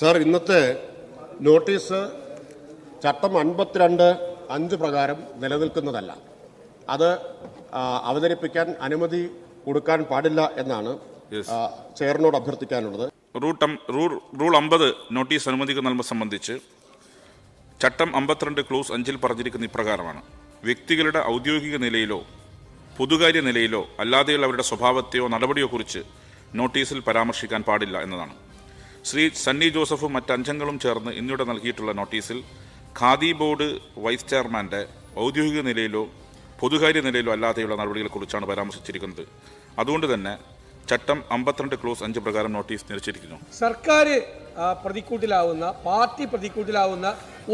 Sir, ഇന്നത്തെ notice ചട്ടം 52(5) പ്രകാരം നിലനിൽക്കുന്നതല്ല. അത് അവതരിപ്പിക്കാൻ അനുമതി കൊടുക്കാൻ പാടില്ല എന്നാണ് ചെയറിനോട് അഭ്യർത്ഥിക്കാനുള്ളത്. റൂൾ 50 നോട്ടീസ് അനുമതിക്കുന്നത് സംബന്ധിച്ച് ചട്ടം 52 ക്ലോസ് 5 പറഞ്ഞിരിക്കുന്ന ഇപ്രകാരമാണ്: വ്യക്തികളുടെ ഔദ്യോഗിക നിലയിലോ പൊതുകാര്യ നിലയിലോ അല്ലാതെയുള്ള അവരുടെ സ്വഭാവത്തെയോ നടപടിയോ കുറിച്ച് നോട്ടീസിൽ പരാമർശിക്കാൻ പാടില്ല എന്നതാണ്. ശ്രീ സണ്ണി ജോസഫും മറ്റംഗങ്ങളും ചേർന്ന് ഇന്നിവിടെ നൽകിയിട്ടുള്ള നോട്ടീസിൽ ഖാദി ബോർഡ് വൈസ് ചെയർമാൻ്റെ ഔദ്യോഗിക നിലയിലോ പൊതുകാര്യ നിലയിലോ അല്ലാതെയുള്ള നടപടികളെക്കുറിച്ചാണ് പരാമർശിച്ചിരിക്കുന്നത്. അതുകൊണ്ട് തന്നെ ചട്ടം 52 ക്ലോസ് 5 പ്രകാരം നോട്ടീസ് നിരസിച്ചിരിക്കുന്നു. സർക്കാർ പ്രതിക്കൂട്ടിലാവുന്ന, പാർട്ടി പ്രതിക്കൂട്ടിലാവുന്ന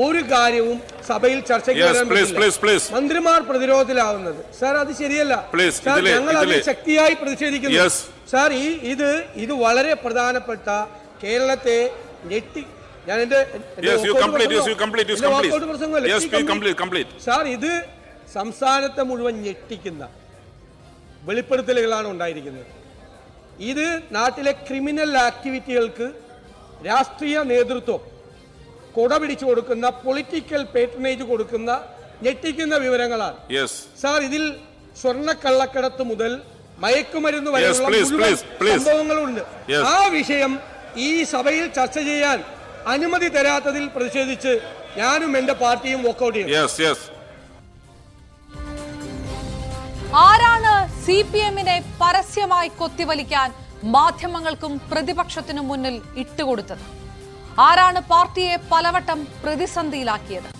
ഒരു കാര്യവും സഭയിൽ ചർച്ചയ്ക്ക് വരാൻ പറ്റില്ല. മന്ത്രിമാർ പ്രതിരോധത്തിലാവുന്നത് സാർ, അത് ശരിയല്ല. ഞങ്ങൾ അത് ശക്തിയായി പ്രതിഷേധിക്കുന്നു സാർ. ഇത് വളരെ പ്രധാനപ്പെട്ട കേരളത്തെ ഞെട്ടി. ഞാൻ സാർ, ഇത് സംസ്ഥാനത്തെ മുഴുവൻ ഞെട്ടിക്കുന്ന വെളിപ്പെടുത്തലുകളാണ് ഉണ്ടായിരിക്കുന്നത്. ഇത് നാട്ടിലെ ക്രിമിനൽ ആക്ടിവിറ്റികൾക്ക് രാഷ്ട്രീയ നേതൃത്വം കൊട പിടിച്ചു കൊടുക്കുന്ന, പൊളിറ്റിക്കൽ പേട്രണേജ് കൊടുക്കുന്ന ഞെട്ടിക്കുന്ന വിവരങ്ങളാണ് സാർ. ഇതിൽ സ്വർണ്ണക്കള്ളക്കടത്ത് മുതൽ മയക്കുമരുന്ന് വരെയുള്ള സംഭവങ്ങളുണ്ട്. ആ വിഷയം ഈ സഭയിൽ ചർച്ച ചെയ്യാൻ അനുമതി തരാത്തതിൽ പ്രതിഷേധിച്ച് ഞാനും എന്റെ പാർട്ടിയും വോക്കൌട്ട് ചെയ്യും. ആരാണ് CPM-നെ പരസ്യമായി കൊത്തിവലിക്കാൻ മാധ്യമങ്ങൾക്കും പ്രതിപക്ഷത്തിനും മുന്നിൽ ഇട്ടുകൊടുത്തത്? ആരാണ് പാർട്ടിയെ പലവട്ടം പ്രതിസന്ധിയിലാക്കിയത്?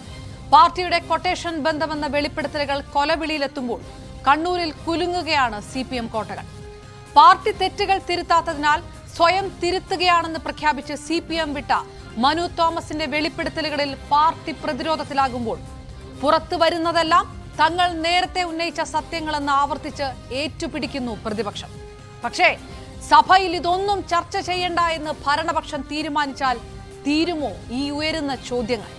പാർട്ടിയുടെ കൊട്ടേഷൻ ബന്ധമെന്ന വെളിപ്പെടുത്തലുകൾ കൊലവിളിയിലെത്തുമ്പോൾ കണ്ണൂരിൽ കുലുങ്ങുകയാണ് CPM കോട്ടകൾ. പാർട്ടി തെറ്റുകൾ തിരുത്താത്തതിനാൽ സ്വയം തിരുത്തുകയാണെന്ന് പ്രഖ്യാപിച്ച് CPM വിട്ട മനു തോമസിന്റെ വെളിപ്പെടുത്തലുകളിൽ പാർട്ടി പ്രതിരോധത്തിലാകുമ്പോൾ പുറത്തു വരുന്നതെല്ലാം തങ്ങൾ നേരത്തെ ഉന്നയിച്ച സത്യങ്ങളെന്ന് ആവർത്തിച്ച് ഏറ്റുപിടിക്കുന്നു പ്രതിപക്ഷം. പക്ഷേ സഭയിൽ ഇതൊന്നും ചർച്ച ചെയ്യണ്ട എന്ന് ഭരണപക്ഷം തീരുമാനിച്ചാൽ തീരുമോ ഈ ഉയരുന്ന ചോദ്യങ്ങൾ?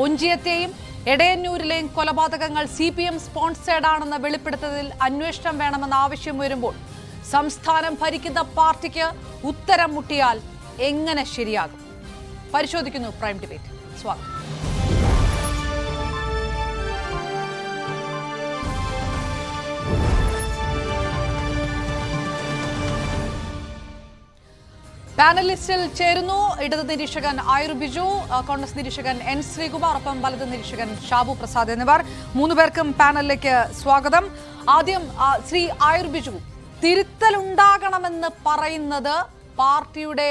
ഒഞ്ചിയത്തെയും എടയന്നൂരിലെയും കൊലപാതകങ്ങൾ CPM സ്പോൺസേഡ് ആണെന്ന വെളിപ്പെടുത്തലിൽ അന്വേഷണം വേണമെന്ന ആവശ്യം വരുമ്പോൾ സംസ്ഥാനം ഭരിക്കുന്ന പാർട്ടിക്ക് ഉത്തരം മുട്ടിയാൽ എങ്ങനെ ശരിയാകും? പരിശോധിക്കുന്നു പ്രൈം ഡിബേറ്റ്. സ്വാഗതം. പാനലിസ്റ്റിൽ ചേരുന്നു ഇടത് നിരീക്ഷകൻ ആയുർ ബിജു, കോൺഗ്രസ് നിരീക്ഷകൻ N ശ്രീകുമാർ, ഒപ്പം വലത് നിരീക്ഷകൻ ഷാബു പ്രസാദ് എന്നിവർ. 3 പേർക്കും പാനലിലേക്ക് സ്വാഗതം. ആദ്യം ശ്രീ ആയുർ ബിജു, തിരുത്തലുണ്ടാകണമെന്ന് പറയുന്നത് പാർട്ടിയുടെ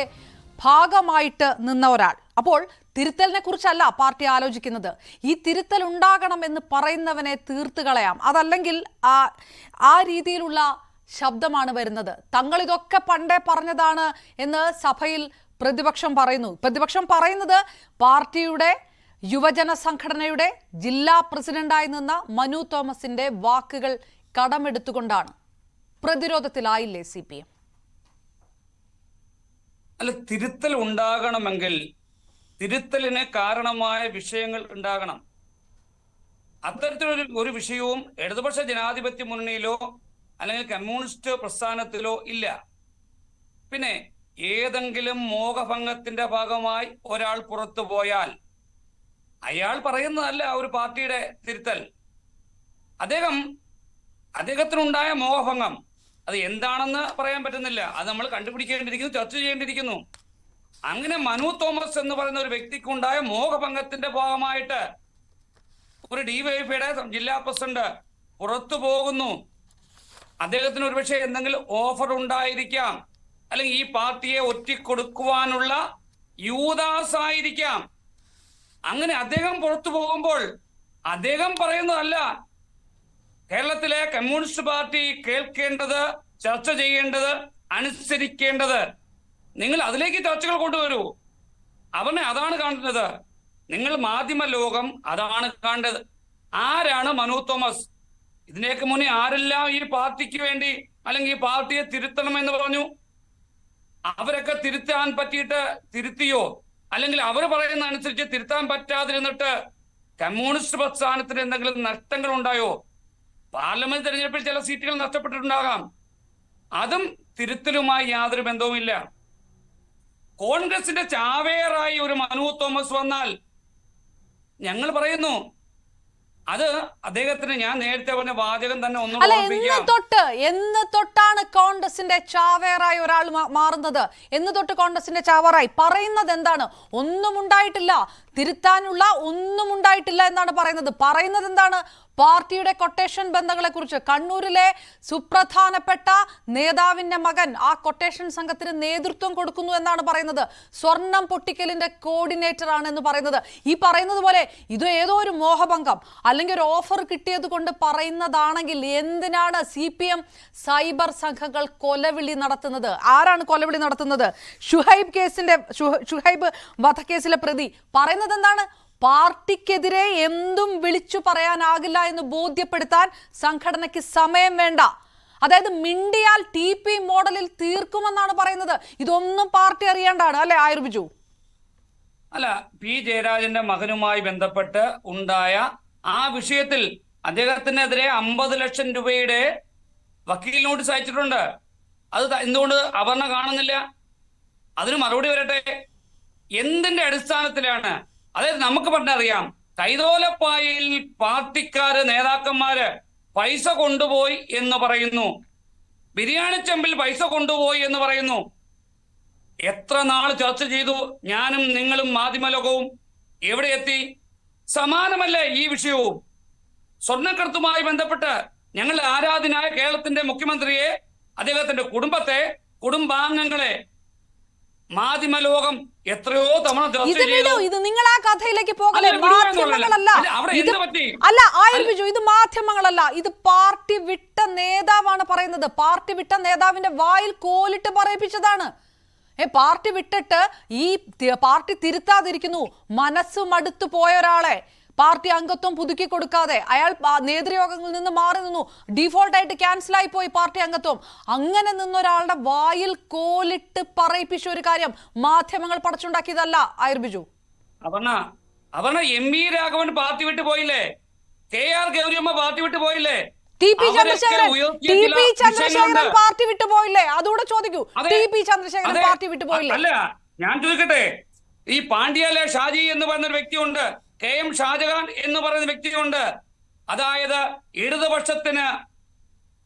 ഭാഗമായിട്ട് നിന്ന ഒരാൾ. അപ്പോൾ തിരുത്തലിനെ കുറിച്ചല്ല പാർട്ടി ആലോചിക്കുന്നത്. ഈ തിരുത്തൽ ഉണ്ടാകണം എന്ന് പറയുന്നവനെ തീർത്ത് കളയാം, അതല്ലെങ്കിൽ ആ രീതിയിലുള്ള ശബ്ദമാണ് വരുന്നത്. തങ്ങൾ ഇതൊക്കെ പണ്ടേ പറഞ്ഞതാണ് എന്ന് സഭയിൽ പ്രതിപക്ഷം പറയുന്നു. പ്രതിപക്ഷം പറയുന്നത് പാർട്ടിയുടെ യുവജന സംഘടനയുടെ ജില്ലാ പ്രസിഡന്റായി നിന്ന മനു തോമസിന്റെ വാക്കുകൾ കടമെടുത്തുകൊണ്ടാണ്. പ്രതിരോധത്തിലായില്ലേ CPM? അല്ല, തിരുത്തൽ ഉണ്ടാകണമെങ്കിൽ തിരുത്തലിന് കാരണമായ വിഷയങ്ങൾ ഉണ്ടാകണം. അത്തരത്തിലൊരു വിഷയവും ഇടതുപക്ഷ ജനാധിപത്യ മുന്നണിയിലോ അല്ലെങ്കിൽ കമ്മ്യൂണിസ്റ്റ് പ്രസ്ഥാനത്തിലോ ഇല്ല. പിന്നെ ഏതെങ്കിലും മോഹഭംഗത്തിന്റെ ഭാഗമായി ഒരാൾ പുറത്തു പോയാൽ അയാൾ പറയുന്നതല്ല ഒരു പാർട്ടിയുടെ തിരുത്തൽ. അദ്ദേഹത്തിനുണ്ടായ മോഹഭംഗം അത് എന്താണെന്ന് പറയാൻ പറ്റുന്നില്ല. അത് നമ്മൾ കണ്ടുപിടിക്കേണ്ടിയിരിക്കുന്നു, ചർച്ച ചെയ്യേണ്ടിയിരിക്കുന്നു. അങ്ങനെ മനു തോമസ് എന്ന് പറയുന്ന ഒരു വ്യക്തിക്കുണ്ടായ മോഹഭംഗത്തിന്റെ ഭാഗമായിട്ട് ഒരു DYFIയുടെ ജില്ലാ പ്രസിഡന്റ് പുറത്തു പോകുന്നു. അദ്ദേഹത്തിന് ഒരുപക്ഷെ എന്തെങ്കിലും ഓഫർ ഉണ്ടായിരിക്കാം, അല്ലെങ്കിൽ ഈ പാർട്ടിയെ ഒറ്റിക്കൊടുക്കുവാനുള്ള യൂദാസായിരിക്കാം. അങ്ങനെ അദ്ദേഹം പുറത്തു പോകുമ്പോൾ അദ്ദേഹം പറയുന്നതല്ല കേരളത്തിലെ കമ്മ്യൂണിസ്റ്റ് പാർട്ടി കേൾക്കേണ്ടത്, ചർച്ച ചെയ്യേണ്ടത്, അനുസരിക്കേണ്ടത്. നിങ്ങൾ അതിലേക്ക് ചർച്ചകൾ കൊണ്ടുവരൂ. അതാണ് കാണുന്നത്. നിങ്ങൾ മാധ്യമ ലോകം അതാണ് കാണേണ്ടത്. ആരാണ് മനു തോമസ്? ഇതിനേക്ക് മുന്നേ ആരെല്ലാം ഈ പാർട്ടിക്ക് വേണ്ടി അല്ലെങ്കിൽ ഈ പാർട്ടിയെ തിരുത്തണം എന്ന് പറഞ്ഞു? അവരൊക്കെ തിരുത്താൻ പറ്റിയിട്ട് തിരുത്തിയോ? അല്ലെങ്കിൽ അവർ പറയുന്ന അനുസരിച്ച് തിരുത്താൻ പറ്റാതിരുന്നിട്ട് കമ്മ്യൂണിസ്റ്റ് പ്രസ്ഥാനത്തിന് എന്തെങ്കിലും നഷ്ടങ്ങൾ ഉണ്ടായോ? പാർലമെന്റ് തെരഞ്ഞെടുപ്പിൽ ചില സീറ്റുകൾ നഷ്ടപ്പെട്ടിട്ടുണ്ടാകാം. അതും തിരുത്തലുമായി യാതൊരു ബന്ധവുമില്ല. കോൺഗ്രസിന്റെ ചാവേറായി ഒരു മനു തോമസ് വന്നാൽ ഞങ്ങൾ പറയുന്നു അത് അദ്ദേഹത്തിന് ഞാൻ നേരത്തെ പറഞ്ഞ വാചകം തന്നെ അല്ല, എന്ന് തൊട്ടാണ് കോൺഗ്രസിന്റെ ചാവേറായി ഒരാൾ മാറുന്നത്? എന്ന് തൊട്ട് കോൺഗ്രസിന്റെ ചാവേറായി പറയുന്നത് എന്താണ്? ഒന്നും ഉണ്ടായിട്ടില്ല, തിരുത്താനുള്ള ഒന്നും ഉണ്ടായിട്ടില്ല എന്നാണ് പറയുന്നത് എന്താണ്? പാർട്ടിയുടെ കൊട്ടേഷൻ ബന്ധങ്ങളെ കുറിച്ച്. കണ്ണൂരിലെ സുപ്രധാനപ്പെട്ട നേതാവിന്റെ മകൻ ആ കൊട്ടേഷൻ സംഘത്തിന് നേതൃത്വം കൊടുക്കുന്നു എന്നാണ് പറയുന്നത്. സ്വർണം പൊട്ടിക്കലിന്റെ കോർഡിനേറ്റർ ആണ് എന്ന് പറയുന്നത്. ഈ പറയുന്നത് പോലെ ഇത് ഏതോ ഒരു മോഹഭംഗം അല്ലെങ്കിൽ ഒരു ഓഫർ കിട്ടിയത് കൊണ്ട് പറയുന്നതാണെങ്കിൽ എന്തിനാണ് CPM സൈബർ സംഘങ്ങൾ കൊലവിളി നടത്തുന്നത്? ആരാണ് കൊലവിളി നടത്തുന്നത്? ഷുഹൈബ് വധക്കേസിലെ പ്രതി പറയുന്നത് എന്താണ്? പാർട്ടിക്കെതിരെ എന്തും വിളിച്ചു പറയാനാകില്ല എന്ന് ബോധ്യപ്പെടുത്താൻ സംഘടനയ്ക്ക് സമയം വേണ്ട. അതായത് മിണ്ടിയാൽ TP മോഡലിൽ തീർക്കുമെന്നാണ് പറയുന്നത്. ഇതൊന്നും പാർട്ടി അറിയേണ്ടാണ് അല്ലെ ആയുർബിജു? അല്ല, P. ജയരാജന്റെ മകനുമായി ബന്ധപ്പെട്ട് ഉണ്ടായ ആ വിഷയത്തിൽ അദ്ദേഹത്തിനെതിരെ 50 ലക്ഷം രൂപയുടെ വക്കീൽ നോട്ടീസ് അയച്ചിട്ടുണ്ട്. അത് എന്തുകൊണ്ട് അപർണ കാണുന്നില്ല? അതിന് മറുപടി വരട്ടെ. എന്തിന്റെ അടിസ്ഥാനത്തിലാണ്? അതായത് നമുക്ക് പറഞ്ഞറിയാം, കൈതോലപ്പായയിൽ പാർട്ടിക്കാര് നേതാക്കന്മാര് പൈസ കൊണ്ടുപോയി എന്ന് പറയുന്നു, ബിരിയാണി ചെമ്പിൽ പൈസ കൊണ്ടുപോയി എന്ന് പറയുന്നു. എത്ര നാൾ ചർച്ച ചെയ്തു ഞാനും നിങ്ങളും മാധ്യമലോകവും, എവിടെ എത്തി? സമാനമല്ലേ ഈ വിഷയവും? സ്വർണ്ണക്കടത്തുമായി ബന്ധപ്പെട്ട് ഞങ്ങളുടെ ആരാധനായ കേരളത്തിന്റെ മുഖ്യമന്ത്രിയെ, അദ്ദേഹത്തിന്റെ കുടുംബത്തെ, കുടുംബാംഗങ്ങളെ മാധ്യമലോകം എത്രയോ തവണ ചർച്ച ചെയ്തു. ഇത് നിങ്ങൾ ആ കഥയിലേക്ക് പോകല്ലേ? മാധ്യമങ്ങളല്ല, അല്ല ആയുർബിജു, ഇത് മാധ്യമങ്ങളല്ല, ഇത് പാർട്ടി വിട്ട നേതാവാണ് പറയുന്നത്. പാർട്ടി വിട്ട നേതാവിന്റെ വായിൽ കോലിട്ട് പറയിപ്പിച്ചതാണ്. പാർട്ടി വിട്ടിട്ട് ഈ പാർട്ടി തിരുത്താതിരിക്കുന്നു. മനസ്സ് മടുത്തു പോയ ഒരാളെ പാർട്ടി അംഗത്വം പുതുക്കി കൊടുക്കാതെ അയാൾ നേതൃയോഗങ്ങളിൽ നിന്ന് മാറി നിന്നു, ഡീഫോൾട്ടായിട്ട് ക്യാൻസലായി പോയി പാർട്ടി അംഗത്വം. അങ്ങനെ നിന്നൊരാളുടെ വായിൽ കോലിട്ട് പറയിപ്പിച്ച ഒരു കാര്യം മാധ്യമങ്ങൾ പടച്ചുണ്ടാക്കിയതല്ല ആയുർബിജു. അപർണ MP രാഘവൻ പാർട്ടി വിട്ടു പോയില്ലേ? KR ഗൗരിയമ്മ പാർട്ടി വിട്ടു പോയില്ലേ? TP ചന്ദ്രശേഖരൻ പാർട്ടി വിട്ടുപോയില്ലേ? അതുകൂടെ ചോദിക്കൂ. TP ചന്ദ്രശേഖരൻ പാർട്ടി വിട്ടുപോയില്ലേ? അല്ല, ഞാൻ ചോദിക്കട്ടെ, ഈ പാണ്ഡ്യാല ഷാജി എന്ന് പറയുന്ന ഒരു വ്യക്തിയുണ്ട്, KM ഷാജഹാൻ എന്ന് പറയുന്ന വ്യക്തിയുണ്ട്. അതായത് ഇടതുപക്ഷത്തിന്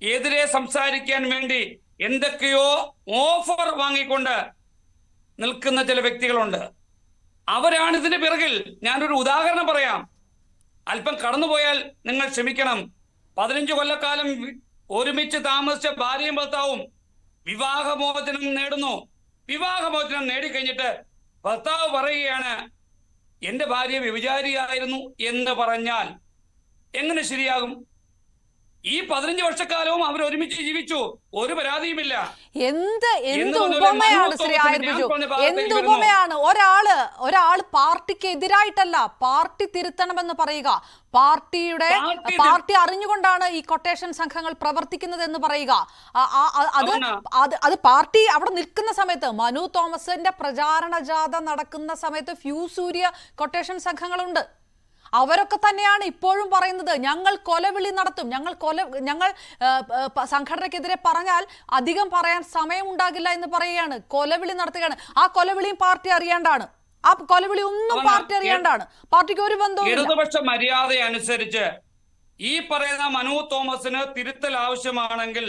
എതിരെ സംസാരിക്കാൻ വേണ്ടി എന്തൊക്കെയോ ഓഫർ വാങ്ങിക്കൊണ്ട് നിൽക്കുന്ന ചില വ്യക്തികളുണ്ട്. അവരാണ് ഇതിന്റെ പിറകിൽ. ഞാനൊരു ഉദാഹരണം പറയാം, അല്പം കടന്നുപോയാൽ നിങ്ങൾ ക്ഷമിക്കണം. 15 കൊല്ലക്കാലം ഒരുമിച്ച് താമസിച്ച ഭാര്യയും ഭർത്താവും വിവാഹമോചനം നേടുന്നു. വിവാഹമോചനം നേടിക്കഴിഞ്ഞിട്ട് ഭർത്താവ് പറയുകയാണ്, എന്റെ ഭാര്യ വ്യഭിചാരിയായിരുന്നു എന്ന് പറഞ്ഞാൽ എങ്ങനെ ശരിയാകും? ഈ 15 വർഷക്കാലവും അവർ ഒരുമിച്ച് ജീവിച്ചു, ഒരു പരാതിയുമില്ല. എന്ത് ഉപമയാണ് ശ്രീ ആയുർബിജു? എന്ത് ഉപമയാണ്? ഒരാള് പാർട്ടിക്ക് എതിരായിട്ടല്ല, പാർട്ടി തിരുത്തണമെന്ന് പറയുക, പാർട്ടി അറിഞ്ഞുകൊണ്ടാണ് ഈ കൊട്ടേഷൻ സംഘങ്ങൾ പ്രവർത്തിക്കുന്നത് എന്ന് പറയുക. അത് പാർട്ടി അവിടെ നിൽക്കുന്ന സമയത്ത്, മനു തോമസിന്റെ പ്രചാരണ ജാഥ നടക്കുന്ന സമയത്ത് ഫ്യൂസൂര്യ കൊട്ടേഷൻ സംഘങ്ങളുണ്ട്. അവരൊക്കെ തന്നെയാണ് ഇപ്പോഴും പറയുന്നത് ഞങ്ങൾ കൊലവിളി നടത്തും, ഞങ്ങൾ സംഘടനയ്ക്കെതിരെ പറഞ്ഞാൽ അധികം പറയാൻ സമയമുണ്ടാകില്ല എന്ന് പറയുകയാണ്, കൊലവിളി നടത്തുകയാണ്. ആ കൊലവിളിയും പാർട്ടി അറിയേണ്ടാണ്. ആ കൊലവിളി ഒന്നും പാർട്ടി അറിയേണ്ടാണ്. പാർട്ടിക്ക് ഒരു ബന്ധവും. ഇടതുപക്ഷ മര്യാദ അനുസരിച്ച് ഈ പറയുന്ന മനു തോമസിന് തിരുത്തൽ ആവശ്യമാണെങ്കിൽ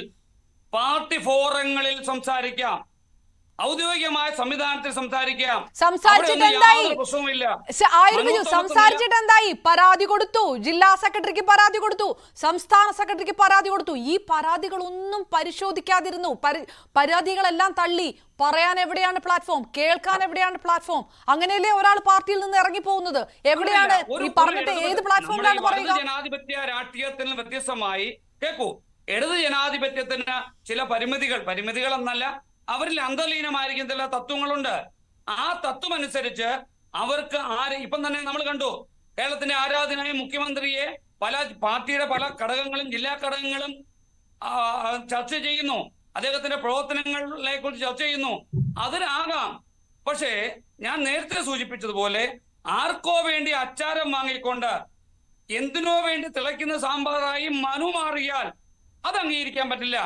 പാർട്ടി ഫോറങ്ങളിൽ സംസാരിക്കാം, ഔദ്യോഗികമായ സംവിധാനത്തിൽ സംസാരിക്കാം. സംസാരിച്ചിട്ട് എന്തായി? പരാതി കൊടുത്തു, ജില്ലാ സെക്രട്ടറിക്ക് പരാതി കൊടുത്തു, സംസ്ഥാന സെക്രട്ടറിക്ക് പരാതി കൊടുത്തു. ഈ പരാതികളൊന്നും പരിശോധിക്കാതിരുന്നു. പരാതികളെല്ലാം തള്ളി. പറയാൻ എവിടെയാണ് പ്ലാറ്റ്ഫോം? കേൾക്കാൻ എവിടെയാണ് പ്ലാറ്റ്ഫോം? അങ്ങനെയല്ലേ ഒരാൾ പാർട്ടിയിൽ നിന്ന് ഇറങ്ങി പോകുന്നത്? എവിടെയാണ് ഈ പറഞ്ഞിട്ട് ഏത് പ്ലാറ്റ്ഫോമിലാണ് പറയുക? ജനാധിപത്യ രാഷ്ട്രീയത്തിൽ വ്യത്യസ്തമായി കേൾക്കൂ, ഇടത് ജനാധിപത്യത്തിന് ചില പരിമിതികൾ എന്നല്ല, അവരിൽ അന്തർലീനമായിരിക്കും ചില തത്വങ്ങളുണ്ട്. ആ തത്വം അനുസരിച്ച് അവർക്ക് ഇപ്പം തന്നെ നമ്മൾ കണ്ടു, കേരളത്തിന്റെ ആരാധനായ മുഖ്യമന്ത്രിയെ പല പാർട്ടിയുടെ പല ഘടകങ്ങളും ജില്ലാ ഘടകങ്ങളും ചർച്ച ചെയ്യുന്നു, അദ്ദേഹത്തിന്റെ പ്രവർത്തനങ്ങളെ കുറിച്ച് ചർച്ച ചെയ്യുന്നു. അതിനാകാം. പക്ഷേ ഞാൻ നേരത്തെ സൂചിപ്പിച്ചതുപോലെ ആർക്കോ വേണ്ടി അച്ചാരം വാങ്ങിക്കൊണ്ട് എന്തിനോ വേണ്ടി തിളയ്ക്കുന്ന സാമ്പാറായി മനു മാറിയാൽ അത് അംഗീകരിക്കാൻ പറ്റില്ല.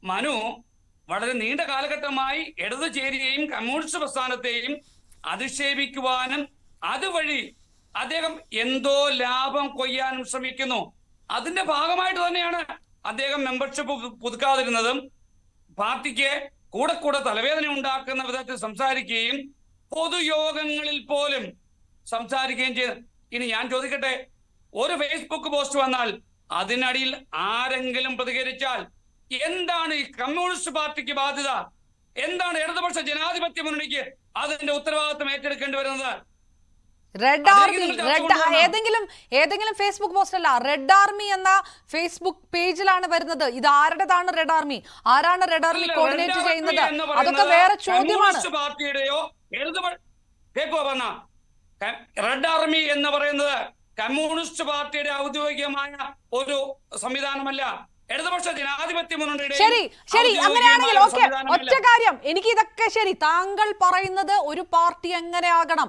മനു വളരെ നീണ്ട കാലഘട്ടമായി ഇടതു ചേരിയെയും കമ്മ്യൂണിസ്റ്റ് പ്രസ്ഥാനത്തെയും അധിക്ഷേപിക്കുവാനും അതുവഴി അദ്ദേഹം എന്തോ ലാഭം കൊയ്യാനും ശ്രമിക്കുന്നു. അതിന്റെ ഭാഗമായിട്ട് തന്നെയാണ് അദ്ദേഹം മെമ്പർഷിപ്പ് പുതുക്കാതിരുന്നതും പാർട്ടിക്ക് കൂടെ തലവേദന ഉണ്ടാക്കുന്ന വിധത്തിൽ സംസാരിക്കുകയും പൊതുയോഗങ്ങളിൽ പോലും സംസാരിക്കുകയും ചെയ്തു. ഇനി ഞാൻ ചോദിക്കട്ടെ, ഒരു ഫേസ്ബുക്ക് പോസ്റ്റ് വന്നാൽ അതിനടിയിൽ ആരെങ്കിലും പ്രതികരിച്ചാൽ എന്താണ് ഈ കമ്മ്യൂണിസ്റ്റ് പാർട്ടിക്ക് ബാധ്യത? എന്താണ് ഇടതുപക്ഷ ജനാധിപത്യ മുന്നണിക്ക് അതിന്റെ ഉത്തരവാദിത്വം ഏറ്റെടുക്കേണ്ടി വരുന്നത്? റെഡ് ആർമി ഏതെങ്കിലും ഫേസ്ബുക്ക് പോസ്റ്റ് അല്ല, റെഡ് ആർമി എന്ന ഫേസ്ബുക്ക് പേജിലാണ് വരുന്നത്. ഇത് ആരുടേതാണ് റെഡ് ആർമി? ആരാണ് റെഡ് ആർമി കോർഡിനേറ്റ് ചെയ്യുന്നത്? അതൊക്കെ വേറെ ചോദ്യമാണ്. പാർട്ടിയുടെയോ റെഡ് ആർമി എന്ന് പറയുന്നത് കമ്മ്യൂണിസ്റ്റ് പാർട്ടിയുടെ ഔദ്യോഗികമായ ഒരു സംവിധാനമല്ല, ഇടതുപക്ഷ ജനാധിപത്യ മുന്നണിയുടെ. ശരി അങ്ങനെയാണെങ്കിൽ ഓക്കെ, ഒറ്റ കാര്യം, എനിക്ക് ഇതൊക്കെ ശരി. താങ്കൾ പറയുന്നത് ഒരു പാർട്ടി എങ്ങനെയാകണം,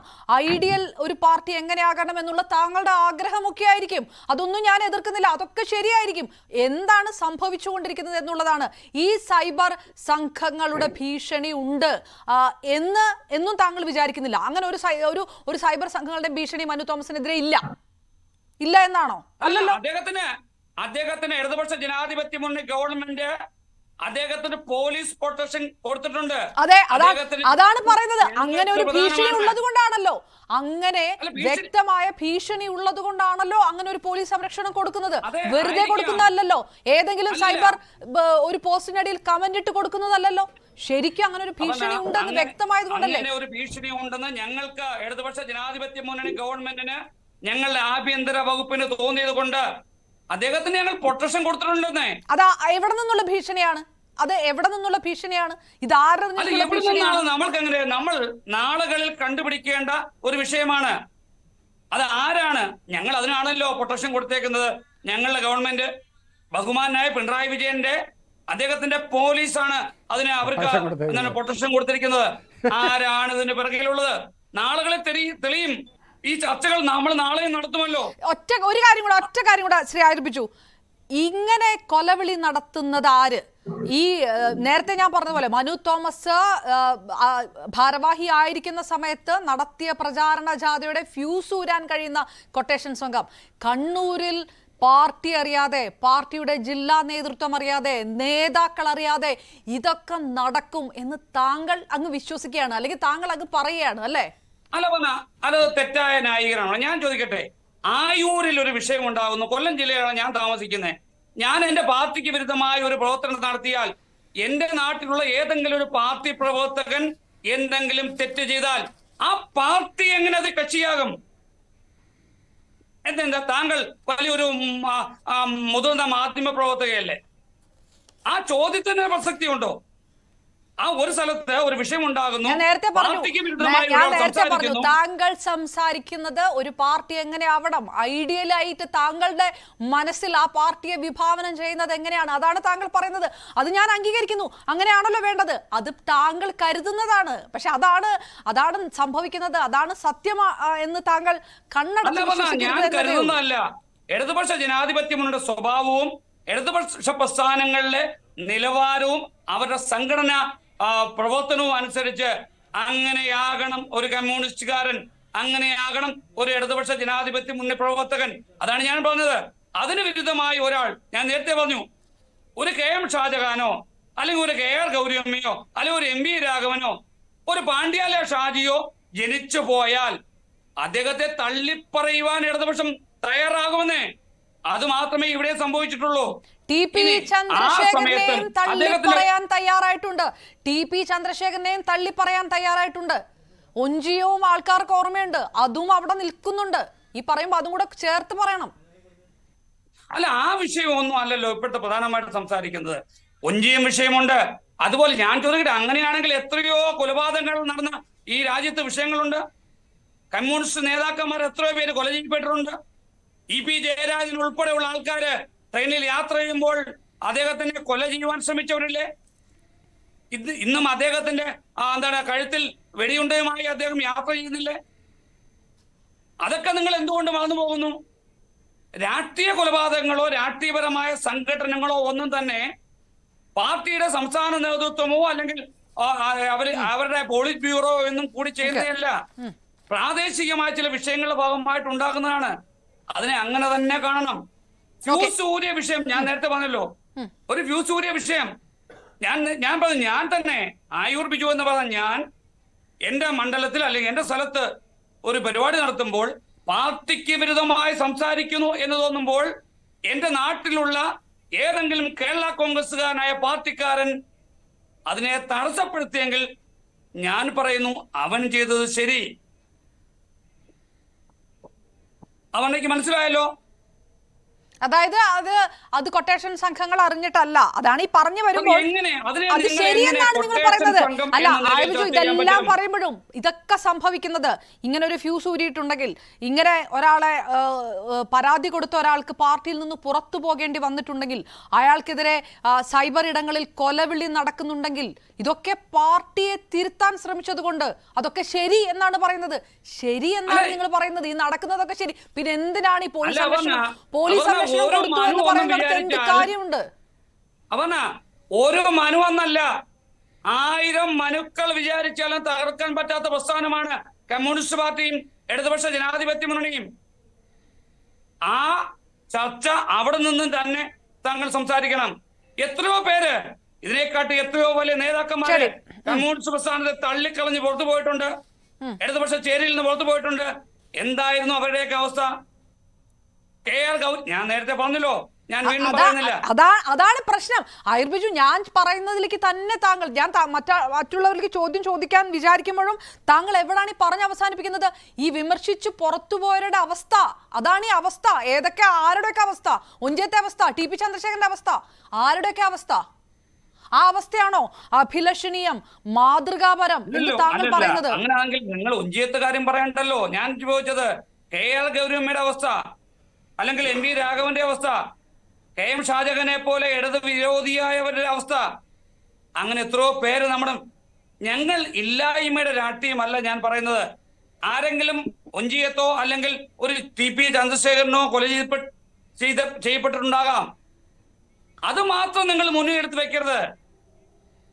ഐഡിയൽ ഒരു പാർട്ടി എങ്ങനെയാകണം എന്നുള്ള താങ്കളുടെ ആഗ്രഹമൊക്കെ ആയിരിക്കും. അതൊന്നും ഞാൻ എതിർക്കുന്നില്ല, അതൊക്കെ ശരിയായിരിക്കും. എന്താണ് സംഭവിച്ചുകൊണ്ടിരിക്കുന്നത് എന്നുള്ളതാണ്. ഈ സൈബർ സംഘങ്ങളുടെ ഭീഷണി ഉണ്ട് എന്നും താങ്കൾ വിചാരിക്കുന്നില്ല? അങ്ങനെ ഒരു സൈബർ സംഘങ്ങളുടെ ഭീഷണി മനു തോമസിനെതിരെ ഇല്ല എന്നാണോ? അല്ലല്ലോ. അദ്ദേഹത്തിന് ഇടതുപക്ഷ ജനാധിപത്യ മുന്നണി ഗവൺമെന്റ് അദ്ദേഹത്തിന് പോലീസ് പ്രൊട്ടക്ഷൻ കൊടുത്തിട്ടുണ്ട്. അതെ, അതാണ് പറയുന്നത്. അങ്ങനെ ഒരു ഭീഷണി ഉള്ളത് കൊണ്ടാണല്ലോ, അങ്ങനെ വ്യക്തമായ ഭീഷണി ഉള്ളത് കൊണ്ടാണല്ലോ അങ്ങനെ ഒരു പോലീസ് സംരക്ഷണം കൊടുക്കുന്നത്. വെറുതെ കൊടുക്കുന്നതല്ലോ, ഏതെങ്കിലും സൈബർ ഒരു പോസ്റ്റിനിടയിൽ കമന്റ് ഇട്ട് കൊടുക്കുന്നതല്ലോ. ശരിക്കും അങ്ങനെ ഒരു ഭീഷണി ഉണ്ടെന്ന് വ്യക്തമായത് കൊണ്ടല്ലേ? അങ്ങനെ ഒരു ഭീഷണി ഉണ്ടെന്ന് ഞങ്ങൾക്ക് ഇടതുപക്ഷ ജനാധിപത്യ മുന്നണി ഗവൺമെന്റിന്, ഞങ്ങളുടെ ആഭ്യന്തര വകുപ്പിന് തോന്നിയത് കൊണ്ട് അദ്ദേഹത്തിന് ഞങ്ങൾ പ്രൊട്ടക്ഷൻ കൊടുത്തിട്ടുണ്ടെന്നേ. അതാ എവിടെ നിന്നുള്ള ഭീഷണിയാണ്? അത് എവിടെ നിന്നുള്ള ഭീഷണിയാണ്? ഇത് നമ്മൾക്ക് എങ്ങനെ, നമ്മൾ നാളുകളിൽ കണ്ടുപിടിക്കേണ്ട ഒരു വിഷയമാണ്. അത് ആരാണ്? ഞങ്ങൾ അതിനാണല്ലോ പ്രൊട്ടക്ഷൻ കൊടുത്തേക്കുന്നത്. ഞങ്ങളുടെ ഗവൺമെന്റ്, ബഹുമാനായ പിണറായി വിജയന്റെ അദ്ദേഹത്തിന്റെ പോലീസാണ് അതിന് അവർക്ക് എന്താണ് പ്രൊട്ടക്ഷൻ കൊടുത്തിരിക്കുന്നത്. ആരാണ് ഇതിന്റെ പിറകിലുള്ളത്? നാളുകളിൽ തെളിയും. ഈ ചർച്ചകൾ നമ്മൾ നാളെയും നടത്തുമല്ലോ. ഒറ്റ കാര്യം കൂടെ ശ്രീ ആരോപിച്ചു. ഇങ്ങനെ കൊലവിളി നടത്തുന്നത് ആര്? ഈ നേരത്തെ ഞാൻ പറഞ്ഞ പോലെ മനു തോമസ് ഭാരവാഹി ആയിരിക്കുന്ന സമയത്ത് നടത്തിയ പ്രചാരണ ജാഥയുടെ ഫ്യൂസ് ഊരാൻ കഴിയുന്ന കൊട്ടേഷൻ സംഘം കണ്ണൂരിൽ പാർട്ടി അറിയാതെ, പാർട്ടിയുടെ ജില്ലാ നേതൃത്വം അറിയാതെ, നേതാക്കൾ അറിയാതെ ഇതൊക്കെ നടക്കും എന്ന് താങ്കൾ അങ്ങ് വിശ്വസിക്കുകയാണ്, അല്ലെങ്കിൽ താങ്കൾ അങ്ങ് പറയുകയാണ് അല്ലേ? അല്ല, അത് തെറ്റായ ന്യായീകരണമാണ്. ഞാൻ ചോദിക്കട്ടെ, ആയൂരിൽ ഒരു വിഷയം ഉണ്ടാകുന്നു. കൊല്ലം ജില്ലയിലാണ് ഞാൻ താമസിക്കുന്നത്. ഞാൻ എന്റെ പാർട്ടിക്ക് വിരുദ്ധമായ ഒരു പ്രവർത്തനം നടത്തിയാൽ എന്റെ നാട്ടിലുള്ള ഏതെങ്കിലും ഒരു പാർട്ടി പ്രവർത്തകൻ എന്തെങ്കിലും തെറ്റ് ചെയ്താൽ ആ പാർട്ടി എങ്ങനെ അത് കക്ഷിയാകും? എന്താ, താങ്കൾ വലിയൊരു മുതിർന്ന മാധ്യമ പ്രവർത്തകയല്ലേ? ആ ചോദ്യത്തിന് പ്രസക്തി ഉണ്ടോ? ആ ഒരു സ്ഥലത്ത് ഒരു വിഷയം ഉണ്ടാകുന്നു, ഞാൻ നേരത്തെ പറഞ്ഞു താങ്കൾ സംസാരിക്കുന്നത് ഒരു പാർട്ടി എങ്ങനെ ആവണം, ഐഡിയലായിട്ട് താങ്കളുടെ മനസ്സിൽ ആ പാർട്ടിയെ വിഭാവനം ചെയ്യുന്നത് എങ്ങനെയാണ്, അതാണ് താങ്കൾ പറയുന്നത്. അത് ഞാൻ അംഗീകരിക്കുന്നു, അങ്ങനെയാണല്ലോ വേണ്ടത്. അത് താങ്കൾ കരുതുന്നതാണ്, പക്ഷെ അതാണ് സംഭവിക്കുന്നത്, അതാണ് സത്യം എന്ന് താങ്കൾ കണ്ണടച്ചുകൊണ്ടല്ല. ഇടതുപക്ഷ ജനാധിപത്യ മുന്നണിയുടെ സ്വഭാവവും ഇടതുപക്ഷ പ്രസ്ഥാനങ്ങളിലെ നിലവാരവും അവരുടെ സംഘടന പ്രവർത്തനവും അനുസരിച്ച് അങ്ങനെയാകണം ഒരു കമ്മ്യൂണിസ്റ്റുകാരൻ, അങ്ങനെയാകണം ഒരു ഇടതുപക്ഷ ജനാധിപത്യ മുന്നണി പ്രവർത്തകൻ. അതാണ് ഞാൻ പറഞ്ഞത്. അതിന് വിരുദ്ധമായി ഒരാൾ, ഞാൻ നേരത്തെ പറഞ്ഞു, ഒരു KM ഷാജഹാനോ അല്ലെങ്കിൽ ഒരു KR ഗൗരിയമ്മയോ അല്ലെങ്കിൽ ഒരു MV രാഘവനോ ഒരു പാണ്ഡ്യാല ഷാജിയോ ജനിച്ചു പോയാൽ അദ്ദേഹത്തെ തള്ളിപ്പറയുവാൻ ഇടതുപക്ഷം തയ്യാറാകുമെന്നേ. അത് മാത്രമേ ഇവിടെ സംഭവിച്ചിട്ടുള്ളൂ. TP ചന്ദ്രശേഖരനെയും തള്ളിപ്പറയാൻ തയ്യാറായിട്ടുണ്ട്. TP ചന്ദ്രശേഖരനെയും തള്ളിപ്പറയാൻ തയ്യാറായിട്ടുണ്ട്. ഒഞ്ചിയവും ആൾക്കാർക്ക് ഓർമ്മയുണ്ട്, അതും അവിടെ നിൽക്കുന്നുണ്ട്. ഈ പറയുമ്പോൾ അതും കൂടെ ചേർത്ത് പറയണം. അല്ല, ആ വിഷയമൊന്നും അല്ലല്ലോ ഇപ്പോഴത്തെ പ്രധാനമായിട്ട് സംസാരിക്കുന്നത്. ഒഞ്ചിയം വിഷയമുണ്ട്. അതുപോലെ ഞാൻ ചോദിക്കട്ടെ, അങ്ങനെയാണെങ്കിൽ എത്രയോ കൊലപാതകങ്ങൾ നടന്ന ഈ രാജ്യത്ത് വിഷയങ്ങളുണ്ട്. കമ്മ്യൂണിസ്റ്റ് നേതാക്കന്മാർ എത്രയോ പേര് കൊല ചെയ്യപ്പെട്ടിട്ടുണ്ട്. EP ജയരാജൻ ഉൾപ്പെടെയുള്ള ആൾക്കാര് ട്രെയിനിൽ യാത്ര ചെയ്യുമ്പോൾ അദ്ദേഹത്തിനെ കൊല ചെയ്യുവാൻ ശ്രമിച്ചവരില്ലേ? ഇന്നും അദ്ദേഹത്തിന്റെ കഴുത്തിൽ വെടിയുണ്ടയുമായി അദ്ദേഹം യാത്ര ചെയ്യുന്നില്ലേ? അതൊക്കെ നിങ്ങൾ എന്തുകൊണ്ട് മറന്നു പോകുന്നു? രാഷ്ട്രീയ കൊലപാതകങ്ങളോ രാഷ്ട്രീയപരമായ സംഘടനകളോ ഒന്നും തന്നെ പാർട്ടിയുടെ സംസ്ഥാന നേതൃത്വമോ അല്ലെങ്കിൽ അവരുടെ പോളിറ്റ് ബ്യൂറോ എന്നും കൂടി ചെയ്യുന്നതല്ല. പ്രാദേശികമായ ചില വിഷയങ്ങളുടെ ഭാഗമായിട്ട് ഉണ്ടാകുന്നതാണ്. അതിനെ അങ്ങനെ തന്നെ കാണണം. ഫ്യൂസ് ഊരിയ വിഷയം ഞാൻ നേരത്തെ പറഞ്ഞല്ലോ, ഒരു ഫ്യൂസ് ഊരിയ വിഷയം ഞാൻ പറഞ്ഞു. ഞാൻ തന്നെ ആയൂർ ബിജു എന്ന് പറഞ്ഞ ഞാൻ എന്റെ മണ്ഡലത്തിൽ അല്ലെങ്കിൽ എന്റെ സ്ഥലത്ത് ഒരു പരിപാടി നടത്തുമ്പോൾ പാർട്ടിക്ക് വിരുദ്ധമായി സംസാരിക്കുന്നു എന്ന് തോന്നുമ്പോൾ എന്റെ നാട്ടിലുള്ള ഏതെങ്കിലും കേരള കോൺഗ്രസ്സുകാരനായ പാർട്ടിക്കാരൻ അതിനെ തടസ്സപ്പെടുത്തിയെങ്കിൽ ഞാൻ പറയുന്നു അവൻ ചെയ്തത് ശരി. അവനേക്ക് മനസ്സിലായല്ലോ. അതായത് അത് കൊട്ടേഷൻ സംഘങ്ങൾ അറിഞ്ഞിട്ടല്ല, അതാണ് ഈ പറഞ്ഞു വരുമ്പോൾ അത് ശരിയെന്നാണ് നിങ്ങൾ പറയുന്നത്. അല്ല ആയുർജു, ഇതെല്ലാം പറയുമ്പോഴും ഇതൊക്കെ സംഭവിക്കുന്നത് ഇങ്ങനെ ഒരു ഫ്യൂസ് ഊരിയിട്ടുണ്ടെങ്കിൽ, ഇങ്ങനെ ഒരാളെ പരാതി കൊടുത്ത ഒരാൾക്ക് പാർട്ടിയിൽ നിന്ന് പുറത്തു പോകേണ്ടി വന്നിട്ടുണ്ടെങ്കിൽ, അയാൾക്കെതിരെ സൈബർ ഇടങ്ങളിൽ കൊലവിളി നടക്കുന്നുണ്ടെങ്കിൽ, ഇതൊക്കെ പാർട്ടിയെ തിരുത്താൻ ശ്രമിച്ചത് കൊണ്ട് അതൊക്കെ ശരി എന്നാണ് പറയുന്നത്. ശരി എന്നാണ് നിങ്ങൾ പറയുന്നത്, ഈ നടക്കുന്നതൊക്കെ ശരി. പിന്നെ എന്തിനാണ് ഈ പോലീസ് അന്വേഷണം കൊടുത്തു എന്ന് പറയുന്നത്? എന്ത് കാര്യമുണ്ട്? അവന ഓരോ മനു എന്നല്ല, 1000 മനുക്കൾ വിചാരിച്ചാലും തകർക്കാൻ പറ്റാത്ത പ്രസ്ഥാനമാണ് കമ്മ്യൂണിസ്റ്റ് പാർട്ടിയും ഇടതുപക്ഷ ജനാധിപത്യ മുന്നണിയും. ആ ചർച്ച അവിടെ നിന്നും തന്നെ താങ്കൾ സംസാരിക്കണം. എത്രയോ പേര് ഇതിനെക്കാട്ടി എത്രയോ വലിയ നേതാക്കന്മാര് കമ്മ്യൂണിസ്റ്റ് പ്രസ്ഥാനത്തെ തള്ളിക്കളഞ്ഞ് പുറത്തു പോയിട്ടുണ്ട്, ഇടതുപക്ഷ ചേരിയിൽ നിന്ന് പുറത്തു പോയിട്ടുണ്ട്. എന്തായിരുന്നു അവരുടെയൊക്കെ അവസ്ഥ? KR ഗൗരി, ഞാൻ നേരത്തെ പറഞ്ഞല്ലോ, ഞാൻ വീണ്ടും പറയുന്നില്ല. അതാണ് പ്രശ്നം. ആയുർബിജു, ഞാൻ പറയുന്നതിലേക്ക് തന്നെ താങ്കൾ, ഞാൻ മറ്റുള്ളവർക്ക് ചോദ്യം ചോദിക്കാൻ വിചാരിക്കുമ്പോഴും താങ്കൾ എവിടാണ് ഈ പറഞ്ഞ് അവസാനിപ്പിക്കുന്നത്? ഈ വിമർശിച്ച് പുറത്തുപോയവരുടെ അവസ്ഥ, അതാണ് ഈ അവസ്ഥ. ഏതൊക്കെ ആരുടെയൊക്കെ അവസ്ഥ? ഒഞ്ചത്തെ അവസ്ഥ, TP ചന്ദ്രശേഖരന്റെ അവസ്ഥ, ആരുടെയൊക്കെ അവസ്ഥ? ആ അവസ്ഥയാണോ അഭിലഷണീയം, മാതൃകാപരം എന്ന് താങ്കൾ പറയുന്നത്? അങ്ങനെയാണെങ്കിൽ നിങ്ങൾ ഒഞ്ചിയത്തെ കാര്യം പറയണ്ടല്ലോ. ഞാൻ ചോദിച്ചത് KR ഗൗരിയമ്മയുടെ അവസ്ഥ, അല്ലെങ്കിൽ MV രാഘവന്റെ അവസ്ഥ, KM ഷാജഹാനെ പോലെ ഇടത് വിരോധിയായവരുടെ അവസ്ഥ, അങ്ങനെ എത്രയോ പേര് നമ്മുടെ. ഞങ്ങൾ ഇല്ലായ്മയുടെ രാഷ്ട്രീയമല്ല ഞാൻ പറയുന്നത്. ആരെങ്കിലും ഒഞ്ചിയത്തോ അല്ലെങ്കിൽ ഒരു TP ചന്ദ്രശേഖരനോ കൊല ചെയ്യപ്പെട്ടിട്ടുണ്ടാകാം, അത് മാത്രം നിങ്ങൾ മുന്നിലെടുത്ത് വെക്കരുത്.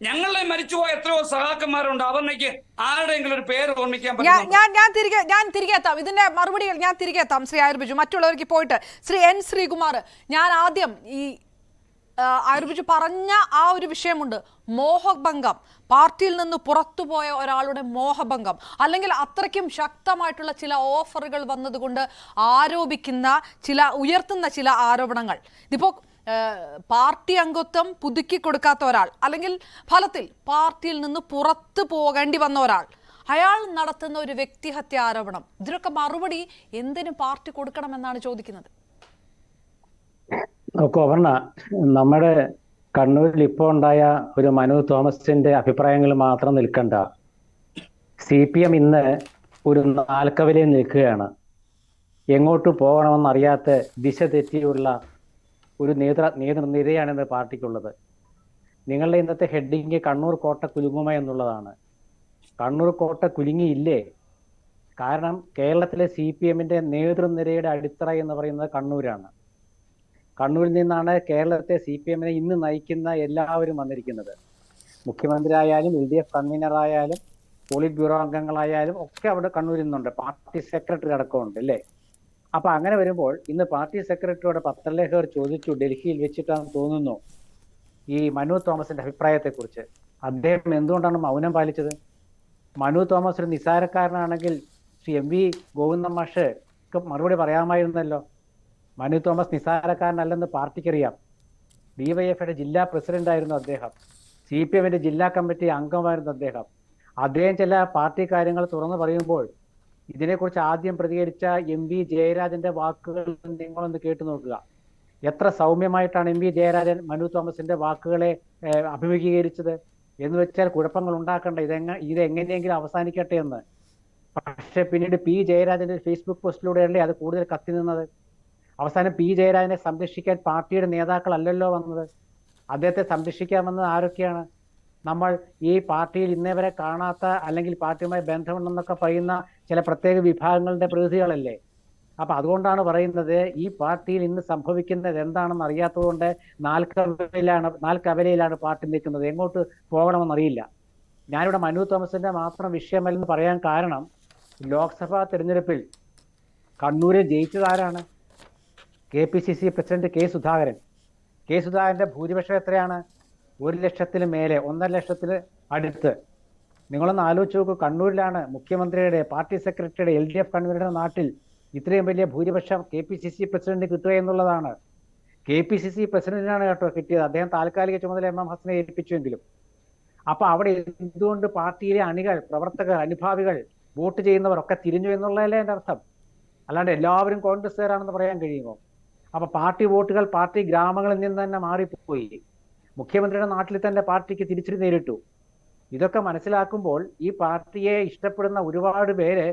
ഞങ്ങളെ മരിച്ചുപോയ എത്രയോ സഹാക്കന്മാരുണ്ട്, അവർക്ക് ആരുടെയെങ്കിലും ഒരു പേര് ഓർമ്മിക്കാൻ പറ്റും. ഞാൻ തിരികെ എത്താം, ഇതിന്റെ മറുപടികൾ ഞാൻ തിരികെ എത്താം. ശ്രീ ആയുർബിജു, മറ്റുള്ളവർക്ക് പോയിട്ട് ശ്രീ N ശ്രീകുമാർ, ഞാൻ ആദ്യം ഈ ആയുർബിജു പറഞ്ഞ ആ ഒരു വിഷയമുണ്ട്, മോഹഭംഗം, പാർട്ടിയിൽ നിന്ന് പുറത്തുപോയ ഒരാളുടെ മോഹഭംഗം, അല്ലെങ്കിൽ അത്രയ്ക്കും ശക്തമായിട്ടുള്ള ചില ഓഫറുകൾ വന്നതുകൊണ്ട് ഉയർത്തുന്ന ചില ആരോപണങ്ങൾ. ഇതിപ്പോ പാർട്ടി അംഗത്വം പുതുക്കി കൊടുക്കാത്ത ഒരാൾ, അല്ലെങ്കിൽ ഫലത്തിൽ പാർട്ടിയിൽ നിന്ന് പുറത്തു പോകേണ്ടി വന്ന ഒരാൾ, അയാൾ നടത്തുന്ന ഒരു വ്യക്തിഹത്യ ആരോപണം, ഇതിനൊക്കെ മറുപടി എന്തിനു പാർട്ടി കൊടുക്കണമെന്നാണ് ചോദിക്കുന്നത്. നോക്കൂ അപർണ, നമ്മുടെ കണ്ണൂരിൽ ഇപ്പോൾ ഉണ്ടായ ഒരു മനു തോമസിന്റെ അഭിപ്രായങ്ങൾ മാത്രം നിൽക്കണ്ട. CPM ഇന്ന് ഒരു നാൽക്കവലയിൽ നിൽക്കുകയാണ്. എങ്ങോട്ട് പോകണമെന്നറിയാത്ത ദിശ തെറ്റിയുള്ള ഒരു നേതൃനിരയാണിന്ന് പാർട്ടിക്കുള്ളത്. നിങ്ങളുടെ ഇന്നത്തെ ഹെഡിങ് കണ്ണൂർ കോട്ട കുലുങ്ങുമ എന്നുള്ളതാണ്. കണ്ണൂർ കോട്ട കുലുങ്ങിയില്ലേ? കാരണം കേരളത്തിലെ CPMന്റെ നേതൃനിരയുടെ അടിത്തറ എന്ന് പറയുന്നത് കണ്ണൂരാണ്. കണ്ണൂരിൽ നിന്നാണ് കേരളത്തെ CPMനെ ഇന്ന് നയിക്കുന്ന എല്ലാവരും വന്നിരിക്കുന്നത്. മുഖ്യമന്ത്രി ആയാലും LDF കൺവീനറായാലും പോളിറ്റ് ബ്യൂറോ അംഗങ്ങളായാലും ഒക്കെ അവിടെ കണ്ണൂരിൽ നിന്നുണ്ട്. പാർട്ടി സെക്രട്ടറി അടക്കമുണ്ട് അല്ലേ? അപ്പൊ അങ്ങനെ വരുമ്പോൾ ഇന്ന് പാർട്ടി സെക്രട്ടറിയോട് പത്രലേഖകർ ചോദിച്ചു, ഡൽഹിയിൽ വെച്ചിട്ടാണെന്ന് തോന്നുന്നു, ഈ മനു തോമസിന്റെ അഭിപ്രായത്തെക്കുറിച്ച്. അദ്ദേഹം എന്തുകൊണ്ടാണ് മൗനം പാലിച്ചത്? മനു തോമസ് ഒരു നിസ്സാരക്കാരനാണെങ്കിൽ ശ്രീ MV ഗോവിന്ദൻ മാഷ് മറുപടി പറയാമായിരുന്നല്ലോ. മനു തോമസ് നിസ്സാരക്കാരനല്ലെന്ന് പാർട്ടിക്കറിയാം. DYFയുടെ ജില്ലാ പ്രസിഡന്റായിരുന്നു അദ്ദേഹം. CPMന്റെ ജില്ലാ കമ്മിറ്റി അംഗമായിരുന്നു അദ്ദേഹം. അദ്ദേഹം ചില പാർട്ടി കാര്യങ്ങൾ തുറന്നു പറയുമ്പോൾ ഇതിനെക്കുറിച്ച് ആദ്യം പ്രതികരിച്ച MV ജയരാജന്റെ വാക്കുകൾ നിങ്ങളൊന്ന് കേട്ടു നോക്കുക. എത്ര സൗമ്യമായിട്ടാണ് MV ജയരാജൻ മനു തോമസിന്റെ വാക്കുകളെ അഭിമുഖീകരിച്ചത്. എന്ന് വെച്ചാൽ കുഴപ്പങ്ങൾ ഉണ്ടാക്കണ്ട, ഇതെങ്ങനെയെങ്കിലും അവസാനിക്കട്ടെ എന്ന്. പക്ഷെ പിന്നീട് P ജയരാജന്റെ ഫേസ്ബുക്ക് പോസ്റ്റിലൂടെയല്ലേ അത് കൂടുതൽ കത്തി നിന്നത്. അവസാനം P ജയരാജനെ സംരക്ഷിക്കാൻ പാർട്ടിയുടെ നേതാക്കളല്ലല്ലോ വന്നത്. അദ്ദേഹത്തെ സംരക്ഷിക്കാൻ വന്നത് ആരൊക്കെയാണ്? നമ്മൾ ഈ പാർട്ടിയിൽ ഇന്നേ വരെ കാണാത്ത അല്ലെങ്കിൽ പാർട്ടിയുമായി ബന്ധമുണ്ടെന്നൊക്കെ പറയുന്ന ചില പ്രത്യേക വിഭാഗങ്ങളുടെ പ്രതിനിധികളല്ലേ. അപ്പൊ അതുകൊണ്ടാണ് പറയുന്നത് ഈ പാർട്ടിയിൽ ഇന്ന് സംഭവിക്കുന്നത് എന്താണെന്ന് അറിയാത്തതുകൊണ്ട് നാൽക്കവലയിലാണ് പാർട്ടി നിൽക്കുന്നത്. എങ്ങോട്ട് പോകണമെന്നറിയില്ല. ഞാനിവിടെ മനു തോമസിന്റെ മാത്രം വിഷയമല്ലെന്ന് പറയാൻ കാരണം, ലോക്സഭാ തെരഞ്ഞെടുപ്പിൽ കണ്ണൂരിൽ ജയിച്ചതാരാണ്? KPCC president K Sudhakaran. K സുധാകരന്റെ ഭൂരിപക്ഷം എത്രയാണ്? 1,00,000 മേലെ, 1,50,000 അടുത്ത്. നിങ്ങളൊന്ന് ആലോചിച്ച് നോക്കൂ. കണ്ണൂരിലാണ് മുഖ്യമന്ത്രിയുടെ, പാർട്ടി സെക്രട്ടറിയുടെ, LDF കൺവീനറുടെ നാട്ടിൽ ഇത്രയും വലിയ ഭൂരിപക്ഷം KPCC പ്രസിഡന്റ് കിട്ടുക എന്നുള്ളതാണ്. KPCC പ്രസിഡന്റിനാണ് കേട്ടോ കിട്ടിയത്. അദ്ദേഹം താൽക്കാലിക ചുമതല MM ഹസനെ ഏൽപ്പിച്ചുവെങ്കിലും. അപ്പൊ അവിടെ എന്തുകൊണ്ട് പാർട്ടിയിലെ അണികൾ, പ്രവർത്തകർ, അനുഭാവികൾ, വോട്ട് ചെയ്യുന്നവർ ഒക്കെ തിരിഞ്ഞു എന്നുള്ളതല്ലേ എൻ്റെ അർത്ഥം. അല്ലാണ്ട് എല്ലാവരും കോൺഗ്രസ്സുകാരാണെന്ന് പറയാൻ കഴിയുമോ? അപ്പൊ പാർട്ടി വോട്ടുകൾ പാർട്ടി ഗ്രാമങ്ങളിൽ നിന്ന് തന്നെ മാറിപ്പോയി. മുഖ്യമന്ത്രിയുടെ നാട്ടിൽ തന്നെ പാർട്ടിക്ക് തിരിച്ചടി നേരിട്ടു. ഇതൊക്കെ മനസ്സിലാക്കുമ്പോൾ ഈ പാർട്ടിയെ ഇഷ്ടപ്പെടുന്ന ഒരുപാട് പേര്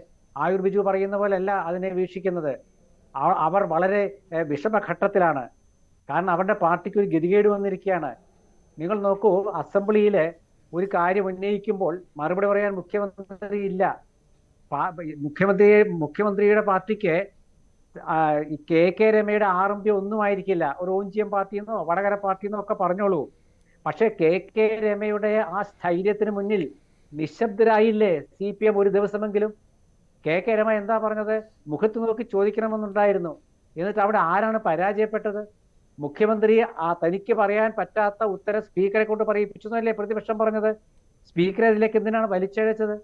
ആയുർ ബിജു പറയുന്ന പോലെയല്ല അതിനെ വീക്ഷിക്കുന്നത്. അവർ വളരെ വിഷമഘട്ടത്തിലാണ്. കാരണം അവരുടെ പാർട്ടിക്ക് ഒരു ഗതികേട് വന്നിരിക്കുകയാണ്. നിങ്ങൾ നോക്കൂ, അസംബ്ലിയിലെ ഒരു കാര്യം ഉന്നയിക്കുമ്പോൾ മറുപടി പറയാൻ മുഖ്യമന്ത്രി ഇല്ല. മുഖ്യമന്ത്രിയുടെ പാർട്ടിക്ക് KK രമയുടെ RMP ഒന്നും ആയിരിക്കില്ല. ഒരു ONGM പാർട്ടിന്നോ വടകര പാർട്ടിന്നോ ഒക്കെ പറഞ്ഞോളൂ. പക്ഷെ KK രമയുടെ ആ സ്ഥൈര്യത്തിന് മുന്നിൽ നിശബ്ദരായില്ലേ CPM ഒരു ദിവസമെങ്കിലും? KK രമ എന്താ പറഞ്ഞത്? മുഖത്ത് നോക്കി ചോദിക്കണമെന്നുണ്ടായിരുന്നു. എന്നിട്ട് അവിടെ ആരാണ് പരാജയപ്പെട്ടത്? മുഖ്യമന്ത്രി തനിക്ക് പറയാൻ പറ്റാത്ത ഉത്തരം സ്പീക്കറെ കൊണ്ട് പറയിപ്പിച്ചു എന്നല്ലേ പ്രതിപക്ഷം പറഞ്ഞത്? സ്പീക്കറെ അതിലേക്ക് എന്തിനാണ് വലിച്ചഴച്ചത്?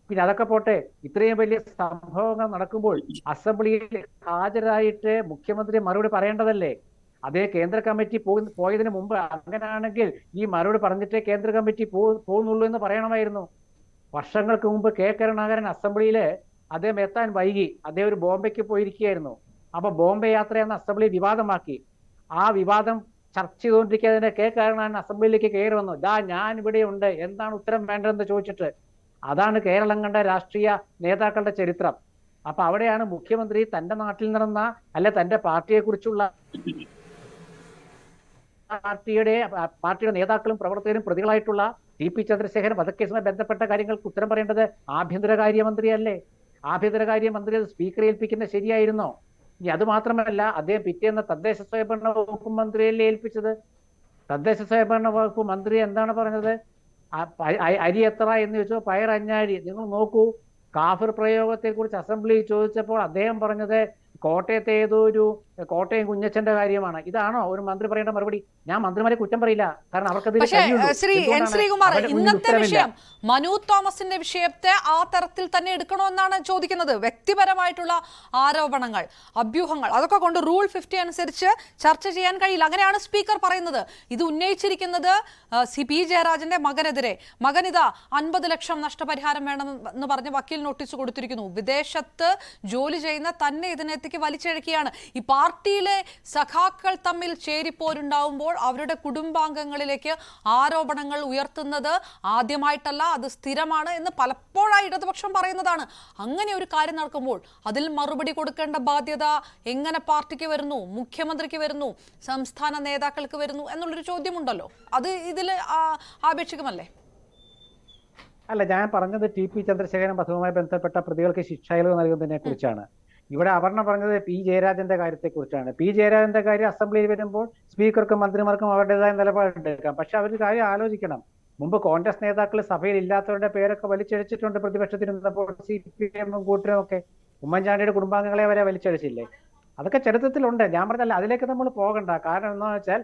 പിന്നെ അതൊക്കെ പോട്ടെ, ഇത്രയും വലിയ സംഭവങ്ങൾ നടക്കുമ്പോൾ അസംബ്ലിയിൽ ഹാജരായിട്ട് മുഖ്യമന്ത്രി മറുപടി പറയേണ്ടതല്ലേ? അതേ കേന്ദ്ര കമ്മിറ്റി പോയതിനു മുമ്പ് അങ്ങനെയാണെങ്കിൽ ഈ മറുപടി പറഞ്ഞിട്ടേ കേന്ദ്ര കമ്മിറ്റി പോകുന്നുള്ളൂ എന്ന് പറയണമായിരുന്നു. വർഷങ്ങൾക്ക് മുമ്പ് K കരുണാകരൻ അസംബ്ലിയിൽ അദ്ദേഹം എത്താൻ വൈകി. അദ്ദേഹം ഒരു ബോംബെക്ക് പോയിരിക്കുകയായിരുന്നു. അപ്പൊ ബോംബെ യാത്രയെന്ന അസംബ്ലി വിവാദമാക്കി. ആ വിവാദം ചർച്ച ചെയ്തുകൊണ്ടിരിക്കുന്നതിന്റെ K കരുണാകരൻ അസംബ്ലിയിലേക്ക് കയറി വന്നു. ഞാൻ ഇവിടെ ഉണ്ട്, എന്താണ് ഉത്തരം വേണ്ടതെന്ന് ചോദിച്ചിട്ട്. അതാണ് കേരളം കണ്ട രാഷ്ട്രീയ നേതാക്കളുടെ ചരിത്രം. അപ്പൊ അവിടെയാണ് മുഖ്യമന്ത്രി തന്റെ നാട്ടിൽ നടന്ന അല്ലെ തന്റെ പാർട്ടിയെക്കുറിച്ചുള്ള പാർട്ടിയുടെ നേതാക്കളും പ്രവർത്തകരും പ്രതികളായിട്ടുള്ള TP ചന്ദ്രശേഖരൻ വധക്കേസുമായി ബന്ധപ്പെട്ട കാര്യങ്ങൾക്ക് ഉത്തരം പറയേണ്ടത് ആഭ്യന്തരകാര്യമന്ത്രിയല്ലേ? ആഭ്യന്തരകാര്യമന്ത്രി അത് സ്പീക്കറെ ഏൽപ്പിക്കുന്നത് ശരിയായിരുന്നോ? ഇനി അത് മാത്രമല്ല, അദ്ദേഹം പിറ്റേന്ന് തദ്ദേശ സ്വയംഭരണ വകുപ്പ് മന്ത്രിയല്ലേ ഏൽപ്പിച്ചത്? തദ്ദേശ സ്വയംഭരണ വകുപ്പ് മന്ത്രി എന്താണ് പറഞ്ഞത്? അരി എത്ര എന്ന് ചോദിച്ചോ, പയർ 5 അരി. നിങ്ങൾ നോക്കൂ, കാഫിർ പ്രയോഗത്തെ കുറിച്ച് അസംബ്ലിയിൽ ചോദിച്ചപ്പോൾ അദ്ദേഹം പറഞ്ഞത് കോട്ടയത്തെ ഏതോ ഒരു കോട്ടയം കുഞ്ഞച്ചന്റെ കാര്യമാണ്. ഇതാണോ ഒരു മന്ത്രി പറയേണ്ട മറുപടി? ഞാൻ മന്ത്രിമാരെ കുറ്റം പറയില്ല, കാരണം അവർക്ക് ശ്രീ N ശ്രീകുമാർ, ഇന്നത്തെ വിഷയം മനു തോമസിന്റെ വിഷയത്തെ ആ തരത്തിൽ തന്നെ എടുക്കണമെന്നാണ് ചോദിക്കുന്നത്. വ്യക്തിപരമായിട്ടുള്ള ആരോപണങ്ങൾ, അഭ്യൂഹങ്ങൾ, അതൊക്കെ കൊണ്ട് റൂൾ 50 അനുസരിച്ച് ചർച്ച ചെയ്യാൻ കഴിയില്ല. അങ്ങനെയാണ് സ്പീക്കർ പറയുന്നത്. ഇത് ഉന്നയിച്ചിരിക്കുന്നത് CP ജയരാജന്റെ മകനെതിരെ. മകനിതാ 50 ലക്ഷം നഷ്ടപരിഹാരം വേണമെന്ന് പറഞ്ഞ് വക്കീൽ നോട്ടീസ് കൊടുത്തിരിക്കുന്നു. വിദേശത്ത് ജോലി ചെയ്യുന്ന തന്നെ ഇതിനെത്തിക്ക് വലിച്ചിഴക്കുകയാണ്. ഈ പാർട്ടിയിലെ സഖാക്കൾ തമ്മിൽ ചേരിപ്പോരുണ്ടാവുമ്പോൾ അവരുടെ കുടുംബാംഗങ്ങളിലേക്ക് ആരോപണങ്ങൾ ഉയർത്തുന്നത് ആദ്യമായിട്ടല്ല, അത് സ്ഥിരമാണ് എന്ന് പലപ്പോഴായി ഇടതുപക്ഷം പറയുന്നതാണ്. അങ്ങനെ ഒരു കാര്യം നടക്കുമ്പോൾ അതിൽ മറുപടി കൊടുക്കേണ്ട ബാധ്യത എങ്ങനെ പാർട്ടിക്ക് വരുന്നു, മുഖ്യമന്ത്രിക്ക് വരുന്നു, സംസ്ഥാന നേതാക്കൾക്ക് വരുന്നു എന്നുള്ളൊരു ചോദ്യമുണ്ടല്ലോ. അത് ഇതിൽ ആപേക്ഷികമല്ലേ? അല്ല, ഞാൻ പറഞ്ഞത് TP ചന്ദ്രശേഖരൻ വധവുമായി ബന്ധപ്പെട്ട പ്രതികൾക്ക് ശിക്ഷായിളവ് നൽകുന്നതിനെ കുറിച്ചാണ്. ഇവിടെ അപർണ പറഞ്ഞത് P ജയരാജന്റെ കാര്യത്തെക്കുറിച്ചാണ്. P ജയരാജന്റെ കാര്യം അസംബ്ലിയിൽ വരുമ്പോൾ സ്പീക്കർക്കും മന്ത്രിമാർക്കും അവരുടേതായ നിലപാടെടുക്കാം. പക്ഷെ അവരൊരു കാര്യം ആലോചിക്കണം. മുമ്പ് കോൺഗ്രസ് നേതാക്കൾ സഭയിൽ ഇല്ലാത്തവരുടെ പേരൊക്കെ വലിച്ചഴിച്ചിട്ടുണ്ട് പ്രതിപക്ഷത്തിരുന്നപ്പോൾ, CPM കൂട്ടരും ഒക്കെ. ഉമ്മൻചാണ്ടിയുടെ കുടുംബാംഗങ്ങളെ വരെ വലിച്ചഴിച്ചില്ലേ? അതൊക്കെ ചരിത്രത്തിലുണ്ട്. ഞാൻ പറഞ്ഞല്ല, അതിലേക്ക് നമ്മൾ പോകണ്ട. കാരണം എന്താണെന്ന് വെച്ചാൽ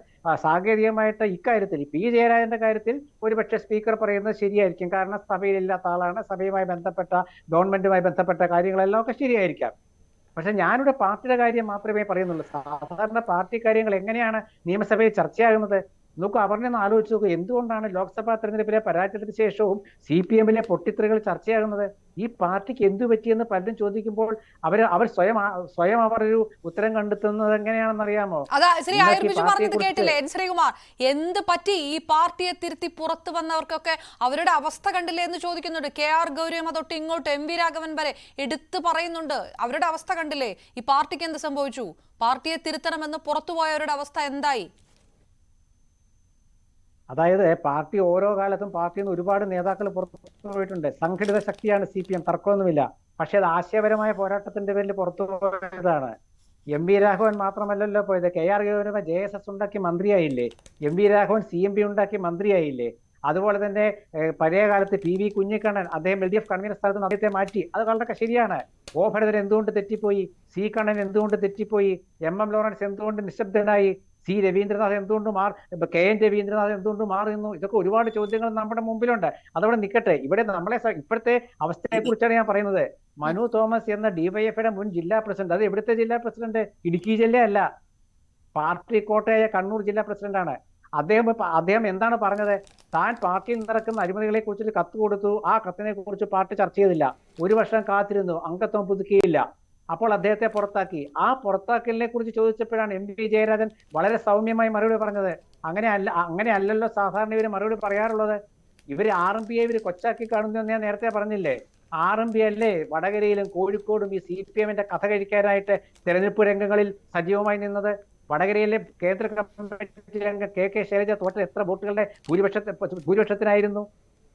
സാങ്കേതികമായിട്ട് ഇക്കാര്യത്തിൽ P ജയരാജന്റെ കാര്യത്തിൽ ഒരുപക്ഷെ സ്പീക്കർ പറയുന്നത് ശരിയായിരിക്കും. കാരണം സഭയിലില്ലാത്ത ആളാണ്, സഭയുമായി ബന്ധപ്പെട്ട ഗവൺമെന്റുമായി ബന്ധപ്പെട്ട കാര്യങ്ങളെല്ലാം ഒക്കെ ശരിയായിരിക്കാം. പക്ഷെ ഞാനിവിടെ പാർട്ടിയുടെ കാര്യം മാത്രമേ പറയുന്നുള്ളൂ. സാധാരണ പാർട്ടി കാര്യങ്ങൾ എങ്ങനെയാണ് നിയമസഭയിൽ ചർച്ചയാകുന്നത്? നോക്കൂ, അവരുടെ ആലോചിച്ച് നോക്കൂ, എന്തുകൊണ്ടാണ് ലോക്സഭാ തെരഞ്ഞെടുപ്പിലെ പരാജയത്തിന് ശേഷവും CPM-ലെ പൊട്ടിത്തെറികൾ ചർച്ചയാകുന്നത്? ഈ പാർട്ടിക്ക് എന്തു പറ്റിയെന്ന് പലരും ചോദിക്കുമ്പോൾ അവർ സ്വയം അവരൊരു ഉത്തരം കണ്ടെത്തുന്നത് എങ്ങനെയാണെന്ന് അറിയാമോ? ശ്രീ ആയുർബിജു പറഞ്ഞത് കേട്ടില്ലേ N ശ്രീകുമാർ? എന്ത് പറ്റി ഈ പാർട്ടിയെ തിരുത്തി പുറത്തു വന്നവർക്കൊക്കെ അവരുടെ അവസ്ഥ കണ്ടില്ലേ എന്ന് ചോദിക്കുന്നുണ്ട്. KR ഗൗരിയമ്മ തൊട്ട് ഇങ്ങോട്ട് MV രാഘവൻ വരെ എടുത്തു പറയുന്നുണ്ട്. അവരുടെ അവസ്ഥ കണ്ടില്ലേ? ഈ പാർട്ടിക്ക് എന്ത് സംഭവിച്ചു? പാർട്ടിയെ തിരുത്തണമെന്ന് പുറത്തുപോയവരുടെ അവസ്ഥ എന്തായി? അതായത് പാർട്ടി ഓരോ കാലത്തും പാർട്ടിയിൽ നിന്ന് ഒരുപാട് നേതാക്കൾ പുറത്തു പോയിട്ടുണ്ട്. സംഘടിത ശക്തിയാണ് CPM, തർക്കമൊന്നുമില്ല. പക്ഷെ അത് ആശയപരമായ പോരാട്ടത്തിന്റെ പേരിൽ പുറത്തു പോയതാണ്. എം വി രാഘവൻ മാത്രമല്ലല്ലോ പോയത്. കെ ആർ ഗൗരവ JSS ഉണ്ടാക്കി മന്ത്രിയായില്ലേ? എം വി രാഘവൻ CMP ഉണ്ടാക്കി മന്ത്രിയായില്ലേ? അതുപോലെ തന്നെ പഴയ കാലത്ത് PV കുഞ്ഞിക്കണ്ണൻ അദ്ദേഹം LDF കൺവീനർ സ്ഥാനത്ത് നിന്ന് അദ്ദേഹത്തെ മാറ്റി. അത് വളരെ ശരിയാണ്. O ഭരതൻ എന്തുകൊണ്ട് തെറ്റിപ്പോയി? C കണ്ണൻ എന്തുകൊണ്ട് തെറ്റിപ്പോയി? MM ലോറൻസ് എന്തുകൊണ്ട് നിശബ്ദനായി? C രവീന്ദ്രനാഥ് എന്തുകൊണ്ട് KN രവീന്ദ്രനാഥ് എന്തുകൊണ്ട് മാറുന്നു? ഇതൊക്കെ ഒരുപാട് ചോദ്യങ്ങൾ നമ്മുടെ മുമ്പിലുണ്ട്. അതവിടെ നിൽക്കട്ടെ. ഇവിടെ നമ്മളെ ഇപ്പോഴത്തെ അവസ്ഥയെ കുറിച്ചാണ് ഞാൻ പറയുന്നത്. മനു തോമസ് എന്ന DYFയുടെ മുൻ ജില്ലാ പ്രസിഡന്റ്, അത് എവിടുത്തെ ജില്ലാ പ്രസിഡന്റ്? ഇടുക്കി ജില്ലയല്ല, പാർട്ടി കോട്ടയായ കണ്ണൂർ ജില്ലാ പ്രസിഡന്റാണ്. അദ്ദേഹം എന്താണ് പറഞ്ഞത്? താൻ പാർട്ടിയിൽ നടക്കുന്ന അഴിമതികളെ കുറിച്ച് കത്ത് കൊടുത്തു. ആ കത്തിനെ കുറിച്ച് പാർട്ടി ചർച്ച ചെയ്തില്ല. 1 വർഷം കാത്തിരുന്നു, അംഗത്വം പുതുക്കിയില്ല. അപ്പോൾ അദ്ദേഹത്തെ പുറത്താക്കി. ആ പുറത്താക്കലിനെ കുറിച്ച് ചോദിച്ചപ്പോഴാണ് MV ജയരാജൻ വളരെ സൗമ്യമായി മറുപടി പറഞ്ഞത്. അങ്ങനെയല്ലല്ലോ സാധാരണ ഇവര് മറുപടി പറയാറുള്ളത്. ഇവര് RMP ഇവര് കൊച്ചാക്കി കാണുന്നു ഞാൻ നേരത്തെ പറഞ്ഞില്ലേ? RMP അല്ലേ വടകരയിലും കോഴിക്കോടും ഈ CPMന്റെ കഥ കഴിക്കാനായിട്ട് തെരഞ്ഞെടുപ്പ് രംഗങ്ങളിൽ സജീവമായി നിന്നത്? വടകരയിലെ കേന്ദ്ര കമ്മിറ്റി അംഗം KK ശൈലജ തോറ്റ എത്ര വോട്ടുകളുടെ ഭൂരിപക്ഷത്തിനായിരുന്നു?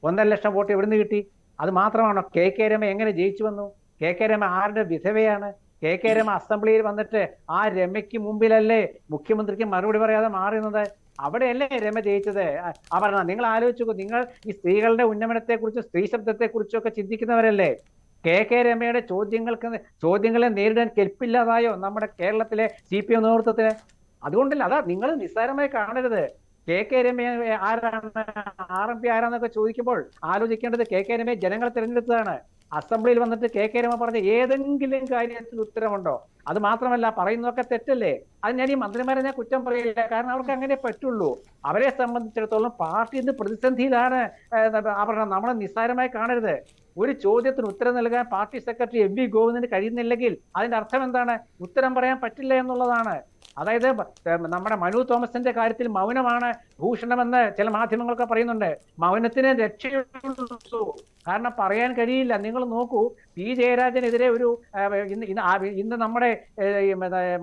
1.5 ലക്ഷം വോട്ട് എവിടുന്ന് കിട്ടി? അത് മാത്രമാണോ? KK രമ എങ്ങനെ ജയിച്ചു വന്നു? KK രമ ആരുടെ വിധവയാണ്? KK രമ അസംബ്ലിയിൽ വന്നിട്ട് ആ രമയ്ക്ക് മുമ്പിലല്ലേ മുഖ്യമന്ത്രിക്ക് മറുപടി പറയാതെ മാറുന്നത്? അവിടെയല്ലേ രമ ജയിച്ചത്? അപർണ, നിങ്ങൾ ആലോചിച്ചു. നിങ്ങൾ ഈ സ്ത്രീകളുടെ ഉന്നമനത്തെക്കുറിച്ചും സ്ത്രീ ശബ്ദത്തെക്കുറിച്ചും ഒക്കെ ചിന്തിക്കുന്നവരല്ലേ? KK രമയുടെ ചോദ്യങ്ങളെ നേരിടാൻ കെൽപ്പില്ലാതായോ നമ്മുടെ കേരളത്തിലെ CPM നേതൃത്വത്തിന്? അതുകൊണ്ടല്ല, അതാ നിങ്ങൾ നിസ്സാരമായി കാണരുത്. KK രമ ആരാണ്, RMP ആരാന്നൊക്കെ ചോദിക്കുമ്പോൾ ആലോചിക്കേണ്ടത് KK രമയെ ജനങ്ങൾ തിരഞ്ഞെടുത്തതാണ്. അസംബ്ലിയിൽ വന്നിട്ട് KK രമ പറഞ്ഞ ഏതെങ്കിലും കാര്യത്തിൽ ഉത്തരവുണ്ടോ? അത് മാത്രമല്ല, പറയുന്നതൊക്കെ തെറ്റല്ലേ? അത് ഞാൻ ഈ മന്ത്രിമാരെ ഞാൻ കുറ്റം പറയില്ല, കാരണം അവർക്ക് അങ്ങനെ പറ്റുള്ളൂ. അവരെ സംബന്ധിച്ചിടത്തോളം പാർട്ടി ഇന്ന് പ്രതിസന്ധിയിലാണ്. നമ്മളെ നിസ്സാരമായി കാണരുത്. ഒരു ചോദ്യത്തിന് ഉത്തരം നൽകാൻ പാർട്ടി സെക്രട്ടറി MV ഗോവിന്ദന് കഴിയുന്നില്ലെങ്കിൽ അതിന്റെ അർത്ഥം എന്താണ്? ഉത്തരം പറയാൻ പറ്റില്ല എന്നുള്ളതാണ്. അതായത് നമ്മുടെ മനു തോമസിന്റെ കാര്യത്തിൽ മൗനമാണ് ഭൂഷണമെന്ന് ചില മാധ്യമങ്ങളൊക്കെ പറയുന്നുണ്ട്. മൗനത്തിന് രക്ഷയുള്ളൂ, കാരണം പറയാൻ കഴിയില്ല. നിങ്ങൾ നോക്കൂ, P ജയരാജനെതിരെ ഇന്ന് നമ്മുടെ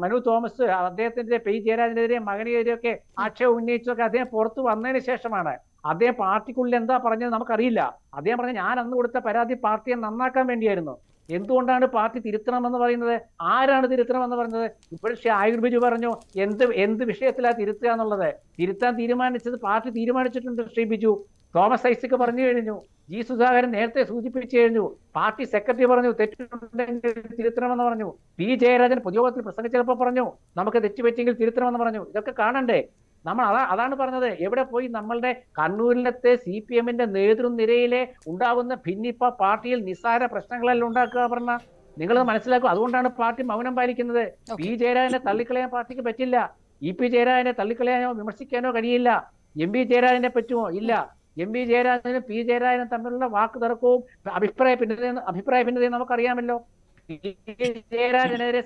മനു തോമസ് അദ്ദേഹത്തിന്റെ P ജയരാജനെതിരെ മകനെതിരെയൊക്കെ ആക്ഷേപം ഉന്നയിച്ചതൊക്കെ അദ്ദേഹം പുറത്തു വന്നതിന് ശേഷമാണ്. അദ്ദേഹം പാർട്ടിക്കുള്ളിൽ എന്താ പറഞ്ഞത് നമുക്കറിയില്ല. അദ്ദേഹം പറഞ്ഞ ഞാൻ അന്ന് കൊടുത്ത പരാതി പാർട്ടിയെ നന്നാക്കാൻ വേണ്ടിയായിരുന്നു. എന്തുകൊണ്ടാണ് പാർട്ടി തിരുത്തണമെന്ന് പറയുന്നത്? ആരാണ് തിരുത്തണമെന്ന് പറഞ്ഞത്? ഇപ്പോൾ ആയുർ ബിജു പറഞ്ഞു എന്ത് വിഷയത്തിലാണ് തിരുത്തുക എന്നുള്ളത്. തിരുത്താൻ തീരുമാനിച്ചത് പാർട്ടി തീരുമാനിച്ചിട്ടുണ്ട്. ശ്രീ ബിജു തോമസ് ഐസക് പറഞ്ഞു കഴിഞ്ഞു. G സുധാകരൻ നേരത്തെ സൂചിപ്പിച്ചു കഴിഞ്ഞു. പാർട്ടി സെക്രട്ടറി പറഞ്ഞു തെറ്റുണ്ടെങ്കിൽ തിരുത്തണമെന്ന് പറഞ്ഞു. P ജയരാജൻ പൊതുയോഗത്തിൽ പ്രസംഗിച്ചപ്പോൾ പറഞ്ഞു നമുക്ക് തെറ്റുപറ്റിയെങ്കിൽ തിരുത്തണമെന്ന് പറഞ്ഞു. ഇതൊക്കെ കാണണ്ടേ? നമ്മൾ അതാണ് പറഞ്ഞത്. എവിടെ പോയി നമ്മളുടെ കണ്ണൂരിലത്തെ CPMന്റെ നേതൃനിരയിലെ ഉണ്ടാകുന്ന ഭിന്നിപ്പ പാർട്ടിയിൽ നിസ്സാര പ്രശ്നങ്ങളെല്ലാം ഉണ്ടാക്കുക പറഞ്ഞ നിങ്ങളത് മനസ്സിലാക്കുക. അതുകൊണ്ടാണ് പാർട്ടി മൗനം പാലിക്കുന്നത്. P ജയരാജനെ തള്ളിക്കളയാൻ പാർട്ടിക്ക് പറ്റില്ല. EP ജയരാജനെ തള്ളിക്കളയാനോ വിമർശിക്കാനോ കഴിയില്ല. MV ജയരാജനെ പറ്റുമോ? ഇല്ല. MV ജയരാജനും P ജയരാജനും തമ്മിലുള്ള വാക്ക് തർക്കവും അഭിപ്രായ ഭിന്നതയും നമുക്കറിയാമല്ലോ. ജയരാജനെതിരെ